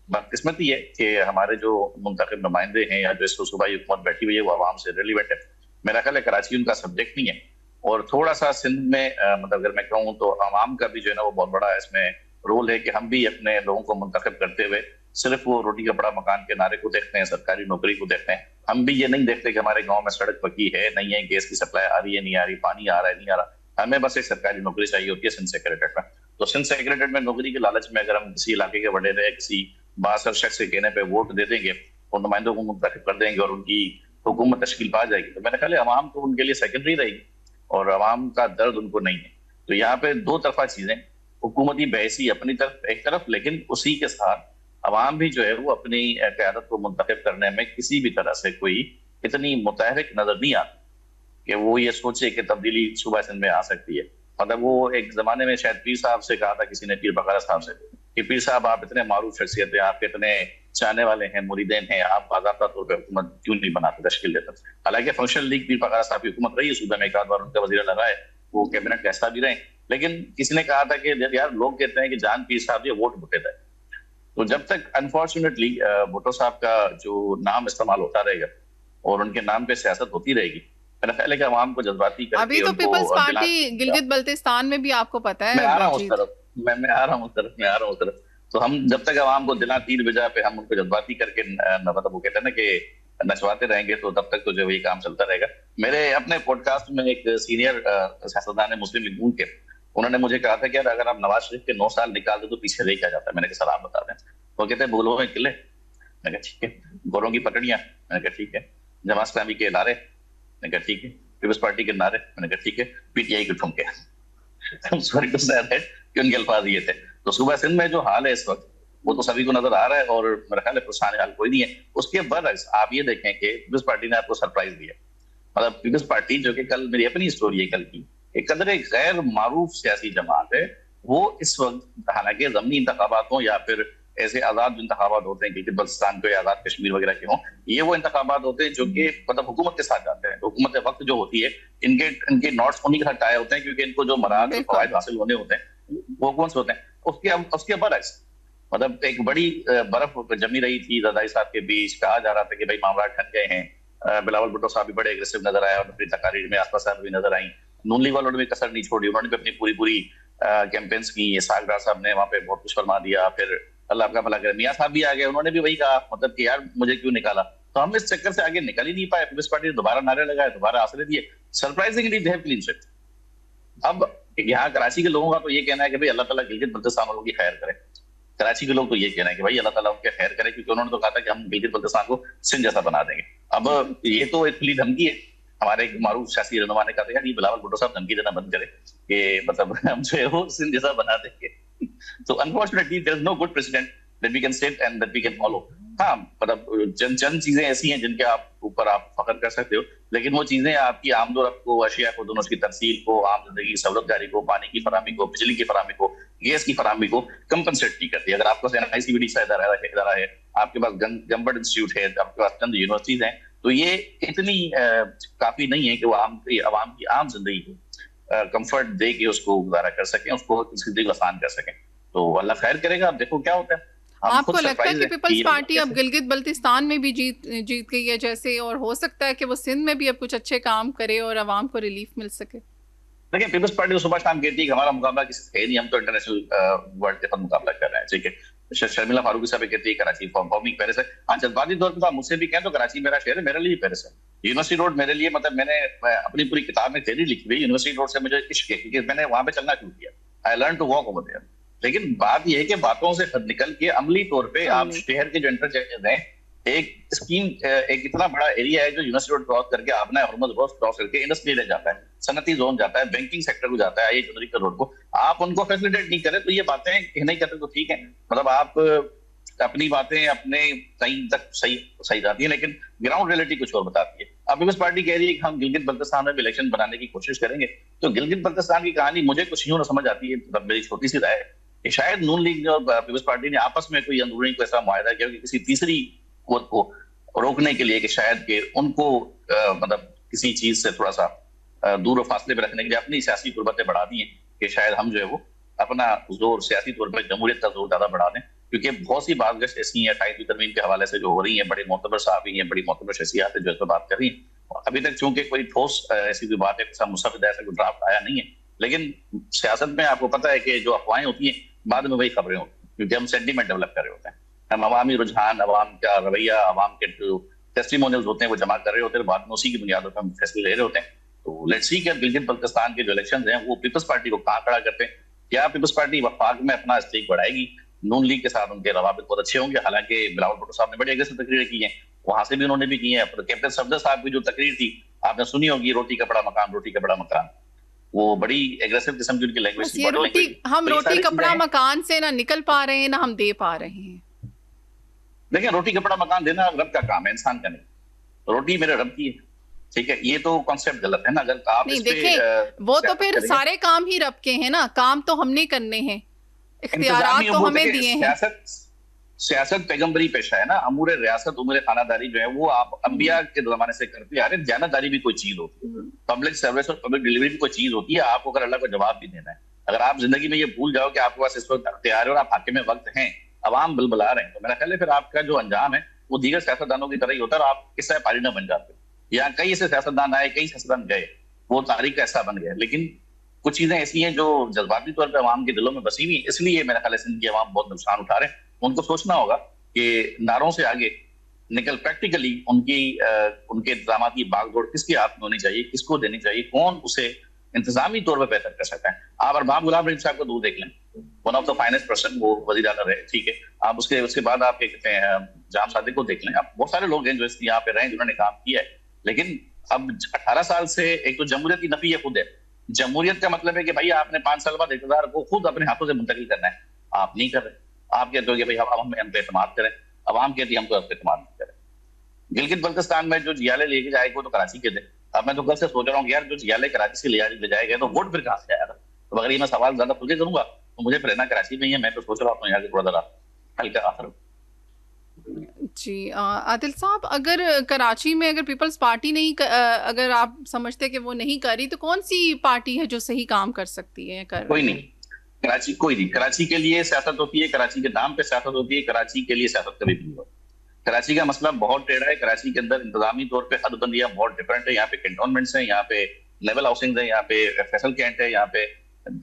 बदकिस्मती है कि हमारे जो मुंतखब नुमाइंदे हैं या जो इस सूबाई हुकूमत बैठी हुई है वो आवाम से रिलेवेंट है। मेरा ख्याल है कराची उनका सब्जेक्ट नहीं है। और थोड़ा सा सिंध में मतलब अगर मैं कहूँ तो आवाम का भी जो है ना वो बहुत बड़ा इसमें रोल है कि हम भी अपने लोगों को मुंतखब करते हुए सिर्फ वो रोटी कपड़ा मकान के नारे को देखते हैं, सरकारी नौकरी को देखते हैं। हम भी ये नहीं देखते कि हमारे गांव में सड़क पक्की है नहीं है, गैस की सप्लाई आ रही है नहीं आ रही, पानी आ रहा है नहीं आ रहा। हमें बस एक सरकारी नौकरी चाहिए होती है सिंध सेक्रेटरीट में। तो सिंध सेक्रेटरीट में नौकरी के लालच में अगर हम किसी इलाके के वडेरे किसी बासर शख्स के कहने पर वोट दे देंगे और नुमाइंदों को मुंतखब कर देंगे और उनकी हुकूमत तश्कील पा जाएगी, तो मेरा ख्याल है अवाम तो उनके लिए सेकेंडरी रहेगी और अवाम का दर्द उनको नहीं है। तो यहाँ पे दो तरफा चीजें, हुकूमती बहसी अपनी तरफ एक तरफ, लेकिन उसी के साथ अवाम भी जो है वो अपनी क़यादत को मुंतखब करने में किसी भी तरह से कोई इतनी मुतहरिक नजर नहीं आती कि वो ये सोचे कि तब्दीली सूबा सिंध में आ सकती है। मतलब वो एक जमाने में शायद पीर साहब से कहा था किसी ने, पीर बकारा साहब से, कि पीर साहब आप इतने मारूफ शख्सियत हैं, आप इतने चाहने वाले हैं, मुरीदेन हैं, आप बाज़ाब्ता तौर पर हुकूमत क्यों नहीं बनाते, तश्कील देते। हालांकि फंक्शनल लीग पीर बकारा साहब की हुकूमत रही है सूबे में, एक आध बार उनका वजीर लगा है, वो कैबिनेट का हिस्सा भी रहे, लेकिन किसी ने कहा था कि यार लोग कहते हैं कि जान पीर साहब ये वोट बुटे थे। तो जब तक अनफॉर्चुनेटली भुट्टो साहब का जो नाम इस्तेमाल होता रहेगा और उनके नाम पे सियासत होती रहेगी, मेरा ख्याल है कि अवाम को जज्बाती करके अभी तो पीपल्स पार्टी गिलगित बल्तिस्तान में भी आपको पता है, मैं आ रहा हूँ उस तरफ, मैं आ रहा हूँ उस तरफ। तो हम जब तक अवाम को दिला तीर बजा पे हम उनको जज्बाती करके मतलब वो कहते हैं ना कि नचवाते रहेंगे, तो तब तक तो जो ये काम चलता रहेगा। मेरे अपने पॉडकास्ट में एक सीनियर सियासतदान मुस्लिम लीग नून के, उन्होंने मुझे कहा था कि यार अगर आप नवाज शरीफ के 9 साल निकाल दे तो पीछे रह क्या जाता है। मैंने कहा सर आप बता दें। वो कहते हैं बोलो किले, मैंने कहा ठीक है, गोरों की पटड़ियां, मैंने कहा ठीक है, जमात इस्लामी के नारे, मैंने कहा ठीक है, पीपल्स पार्टी के नारे, मैंने कहा ठीक है, पीटीआई के ठुमके। सॉरी टू से दैट कि उनके अल्फाज ये थे। तो सूबा सिंध में जो हाल है इस वक्त वो तो सभी को नजर आ रहा है और मेरा ख्याल है पुरसान हाल कोई नहीं है। उसके बरअक्स आप ये देखें कि पीपल्स पार्टी ने आपको सरप्राइज दिया। मतलब पीपल्स पार्टी जो कि कल, मेरी अपनी स्टोरी है कल की, एक कदर गैर मारूफ सियासी जमात है, वो इस वक्त हालांकि ज़मीनी इंतखाबात हों या फिर ऐसे आजाद इंतखाबात होते हैं गिलगित बल्तिस्तान के, आजाद कश्मीर वगैरह के हों, ये वो इंतखाबात होते हैं जो कि मतलब हुकूमत के साथ जाते हैं। हुकूमत वक्त जो होती है इनके नॉट्स उन्हीं के साथ टाई होते हैं, क्योंकि इनको जो मराद फवायद हासिल होने होते हैं वो कौन से होते हैं। उसके बरअक्स मतलब एक बड़ी बर्फ जमी रही थी रजाई साहब के बीच, कहा जा रहा था कि भाई मामला ठन गए हैं। बिलावल भुट्टो साहब भी बड़े एग्रेसिव नजर आए और अपनी तकारीर में आसपास साहब भी नजर आई। नून लीग वालों ने भी कसर नहीं छोड़ी, उन्होंने भी अपनी पूरी कैंपेन्स की। सागरा साहब ने वहाँ पे बहुत कुछ फरमा दिया, फिर अल्लाह आपका भला करे मियां साहब भी आ गए, उन्होंने भी वही कहा, मतलब कि यार मुझे क्यों निकाला। तो हम इस चक्कर से आगे निकल ही नहीं पाए। पीपल्स पार्टी ने दोबारा नारे लगाए, दोबारा आसरे दिए, surprisingly they have clean sweep. अब यहाँ कराची के लोगों का तो ये कहना है कि भाई अल्लाह ताला गिलगित बल्तिस्तान वालों की खैर करे। कराची के लोग तो ये कहना है कि भाई अल्लाह ताला उनके खैर करे, क्योंकि उन्होंने तो कहा था कि हम गिलगित बल्तिस्तान को सिंध जैसा बना देंगे। अब ये तो एक खुली धमकी है। हमारे एक मारूफ सियासी रहनुमा ने कहा था यार ये बिलावल भुट्टो साहब धमकी देना बंद करे कि मतलब हम जो है वो सिंध जैसा बना देंगे। तो unfortunately there is no good president that we can set and that we can follow। हाँ, मतलब चंद चीजें ऐसी हैं जिनके ऊपर आप फख्र कर सकते हो, लेकिन वो चीजें आपकी आमदोरफ्त को, अशिया को, दोनों की तरसील को, आम जिंदगी की सहूलतकारी को, पानी की फराहमी को, बिजली की फराहमी को, गैस की फराहमी को कंपनसेट नहीं करती। अगर आपके पास NICVD सा इदारा है, आपके पास गम्बर्ट इंस्टीट्यूट है, आपके पास चंद यूनिवर्सिटीज हैं, तो ये इतनी काफी नहीं है कि वो आवाम की आम जिंदगी को कंफर्ट दे के उसको गुजारा कर सकें, उसको जिंदगी को आसान कर सकें। तो अल्लाह खैर करेगा। अब देखो क्या होता है। आपको लगता है कि पीपल्स पार्टी अब गिलगित बल्तिस्तान में भी जीत गई है जैसे, और हो सकता है कि वो सिंध में भी अब कुछ अच्छे काम करे और आवाम को रिलीफ मिल सके? देखिए पीपल्स पार्टी तो सुबह शाम कहती है कि हमारा मुकाबला किसी से है नहीं, हम तो इंटरनेशनल वर्ल्ड के साथ मुकाबला कर रहे हैं, ठीक है। शर्मिला फारूकी साहब कहती है कराची फॉर्मिंग पेरिस है। हाँ, जज्बाती तौर पर आप मुझसे भी कहें तो कराची मेरा शहर है, मेरे लिए पेरिस है। यूनिवर्सिटी रोड मेरे लिए, मतलब मैंने अपनी पूरी किताब में थ्योरी लिखी हुई, यूनिवर्सिटी रोड से मुझे इश्क है क्योंकि मैंने वहां पे चलना शुरू किया। I learn to walk over there. लेकिन बात यह है कि बातों से निकल के अमली तौर पर आप शहर के जो इंटरचेंजेस हैं, एक स्कीम, एक इतना बड़ा एरिया है जो यूनिवर्सिटी रोड क्रॉस करके आपने हरमत रोड क्रॉस करके इंडस्ट्री ले जाता है, सनती जोन जाता है, बैंकिंग सेक्टर को जाता है, चौधरी का रोड को आप उनको फैसिलिटेट नहीं करें तो ये बातें नहीं करते तो ठीक है, मतलब आप अपनी बातें अपने कहीं तक सही जाती है लेकिन ग्राउंड रियलिटी कुछ और बताती है। अब पीपल्स पार्टी कह रही है कि हम गिलगित बल्तिस्तान में भी इलेक्शन बनाने की कोशिश करेंगे, तो गिलगित बल्तिस्तान की कहानी मुझे कुछ यूं ना समझ आती है, मतलब मेरी छोटी सी राय है कि शायद नून लीग और पीपल्स पार्टी ने आपस में कोई अंदरूनी को ऐसा मुआहदा किया कि किसी तीसरी कुव्वत को रोकने के लिए कि शायद के उनको मतलब किसी चीज से थोड़ा सा दूर और फासले पे रखने के लिए अपनी सियासी कुर्बतें बढ़ा दी हैं कि शायद हम जो है वो अपना जोर सियासी तौर पर जमहूरियत का जोर ज्यादा बढ़ा दें, क्योंकि बहुत सी बात ऐसी है 28वीं तरमीम के हवाले से जो हो रही है, बड़े मोतबर साहब ही हैं, बड़ी मोतबर शख्सियत है जो इस पर बात कर रही है। अभी तक चूंकि कोई ठोस ऐसी कोई बात है, मुसफ़िद ऐसा कोई ड्राफ्ट आया नहीं है, लेकिन सियासत में आपको पता है कि जो अफवाहें होती हैं बाद में वही खबरें होती हैं, क्योंकि हम सेंटीमेंट डेवलप कर रहे होते हैं, हम अवामी रुझान, अवाम का रवैया, अवाम के जो टेस्टिमोनियल्स होते हैं वो जमा कर रहे होते हैं, बाद में उसी की बुनियादों पर हम फैसले ले रहे होते हैं। तो लेट्स सी कि गिलगित बल्तिस्तान के जो इलेक्शंस हैं वो पीपल्स पार्टी को कहाँ खड़ा करते हैं, क्या पीपल्स पार्टी वफाक में अपना स्टेक बढ़ाएगी, नून लीग के साथ उनके रवाबित बहुत अच्छे होंगे, हालांकि बिलावल भुट्टो साहब ने बड़ी एग्रेसिव तकरीरें की हैं, वहां से भी उन्होंने भी की है, कैप्टन सफदर साहब की जो तकरीर थी आपने सुनी होगी, रोटी कपड़ा मकान, रोटी कपड़ा मकान, वो बड़ी एग्रेसिव किस्म की उनकी लैंग्वेज थी। हम रोटी कपड़ा मकान से ना निकल पा रहे हैं ना हम दे पा रहे हैं। देखिए रोटी कपड़ा मकान देना रब का काम है, इंसान का नहीं, रोटी मेरे रब की है, ठीक है, ये तो कॉन्सेप्ट गलत है ना। अगर आप नहीं देखें वो तो फिर सारे काम ही रब के हैं ना, काम तो हमने करने हैं, इख्तियारात तो हमें दिए हैं। सियासत पैगंबरी पेशा है ना, अमूर रियासत उमूर खानादारी जो है वो आप अंबिया के जमाने से करते आ रहे हैं। जानदारी भी कोई चीज होती है, पब्लिक सर्विस और पब्लिक डिलीवरी भी कोई चीज होती है, आपको अगर अल्लाह को जवाब भी देना है। अगर आप जिंदगी में ये भूल जाओ कि आपके पास इस वक्त अख्तियार है और आप हाकिम वक्त हैं, अवाम बुलबुला रहे हैं, तो मेरा ख्याल है फिर आपका जो अंजाम है वो दीगर सियासतदानों की तरह ही होता है और आप किस्सा पारी न बन जाते। यहाँ कई ऐसे सियासतदान आए, कई सियासतदान गए, वो तारीख का हिस्सा बन गए, लेकिन कुछ चीजें ऐसी हैं जो जज्बाती तौर पर अवाम के दिलों में बसी हुई, इसलिए मेरा ख्याल है सिंध की अवाम बहुत नुकसान उठा रहे हैं। उनको सोचना होगा कि नारों से आगे निकल प्रैक्टिकली उनके इंतजाम की बागडोर किसके हाथ में होनी चाहिए, किसको देनी चाहिए, कौन उसे इंतजामी तौर पर बेहतर कर सकता है। आप अरबाब गुलाम रहीम साहब को दूर देख लें, one of the finest person, वो वजीर आला रहे, ठीक है। आप उसके बाद आप क्या कहते हैं जाम सादिक को देख लें, आप बहुत सारे लोग हैं जो यहाँ पे रहे, जिन्होंने काम किया है, लेकिन अब 18 साल से एक तो जमहूरियत की नफी है खुद है। जमहूरियत का मतलब है कि भाई आपने 5 साल बाद इक़्तिदार को खुद अपने हाथों से मुंतकिल करना है, आप नहीं कर रहे। आप कहते हो कि भाई हम पे एतमाद करें, अवाम कहती है हम तो आप पे एतमाद नहीं करें। गिलगित बल्तिस्तान में जो जियाले लेके जाएगा वो तो कराची के थे। अब मैं तो कल से सोच रहा हूँ यार जो जियाले कराची से ले जाए गए तो वोट फिर कहाँ से आएगा। तो अगर ये मैं सवाल ज्यादा खुल के करूंगा तो मुझे फिर रहना कराची में ही है, मैं तो सोच रहा हूँ यहाँ के थोड़ा जरा हल्का आखिर। जी आदिल साहब, अगर कराची में अगर पीपल्स पार्टी नहीं अगर आप समझते कि वो नहीं करी तो कौन सी पार्टी है जो सही काम कर सकती है? कोई नहीं, कराची कोई नहीं। कराची के लिए सियासत होती है, कराची के नाम पे सियासत होती है, कराची के लिए सियासत कभी भी नहीं होती। कराची का मसला बहुत टेढ़ा है, कराची के अंदर इंतजामी तौर पे हदबंदियां बहुत डिफरेंट है। यहाँ पे कैंटोनमेंट्स हैं, यहाँ पे लेवल हाउसिंग है, यहाँ पे फैसल कैंट है, यहाँ पे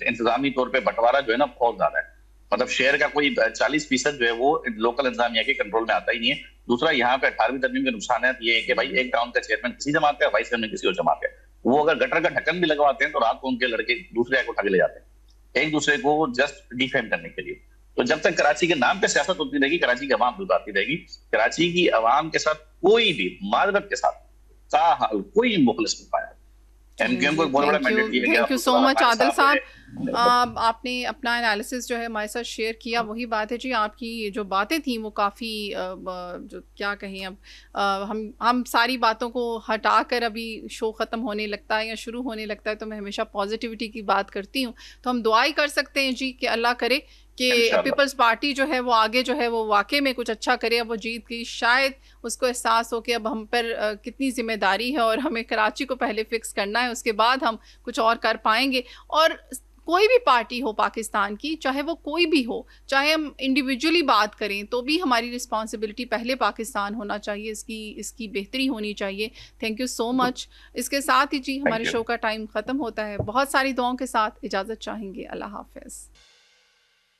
इंतजामी तौर पे बंटवारा जो है ना बहुत ज्यादा है। मतलब शेयर का कोई 40% जो है वो लोकल इंतजामिया के कंट्रोल में आता ही नहीं है। दूसरा यहाँ पे 18वीं तरमीम के नुकसान ये है कि भाई एक टाउन का चेयरमैन किसी जमात का, वाइस चेयरमैन किसी और जमात का, वो अगर गटर का ढक्कन भी लगवाते हैं तो रात को उनके लड़के दूसरे को उठा के ले जाते हैं एक दूसरे को जस्ट डिफेम करने के लिए। तो जब तक कराची के नाम पे सियासत होती रहेगी, कराची की आवाम बुलबाती रहेगी। कराची की आवाम के साथ कोई भी माजरत के साथ ताहाल कोई मुखलिस नहीं पाया। एमक्यूएम को बहुत बड़ा मैंडेट दिया गया। Thank you so much Adil साहब, आपने अपना एनालिसिस जो है हमारे साथ शेयर किया। वही बात है जी, आपकी जो बातें थी वो काफ़ी जो क्या कहें, अब हम सारी बातों को हटा कर अभी शो ख़त्म होने लगता है या शुरू होने लगता है तो मैं हमेशा पॉजिटिविटी की बात करती हूँ। तो हम दुआई कर सकते हैं जी कि अल्लाह करे कि पीपल्स पार्टी जो है वो आगे जो है वो वाकई में कुछ अच्छा करे। अब वो जीत गई, शायद उसको एहसास हो कि अब हम पर कितनी जिम्मेदारी है और हमें कराची को पहले फिक्स करना है, उसके बाद हम कुछ और कर पाएंगे। और कोई भी पार्टी हो पाकिस्तान की, चाहे वो कोई भी हो, चाहे हम इंडिविजुअली बात करें तो भी हमारी रिस्पॉन्सिबिलिटी पहले पाकिस्तान होना चाहिए, इसकी बेहतरी होनी चाहिए। Thank you so much. इसके साथ ही जी हमारे शो का टाइम ख़त्म होता है। बहुत सारी दुआओं के साथ इजाज़त चाहेंगे। अल्लाह हाफ़िज़।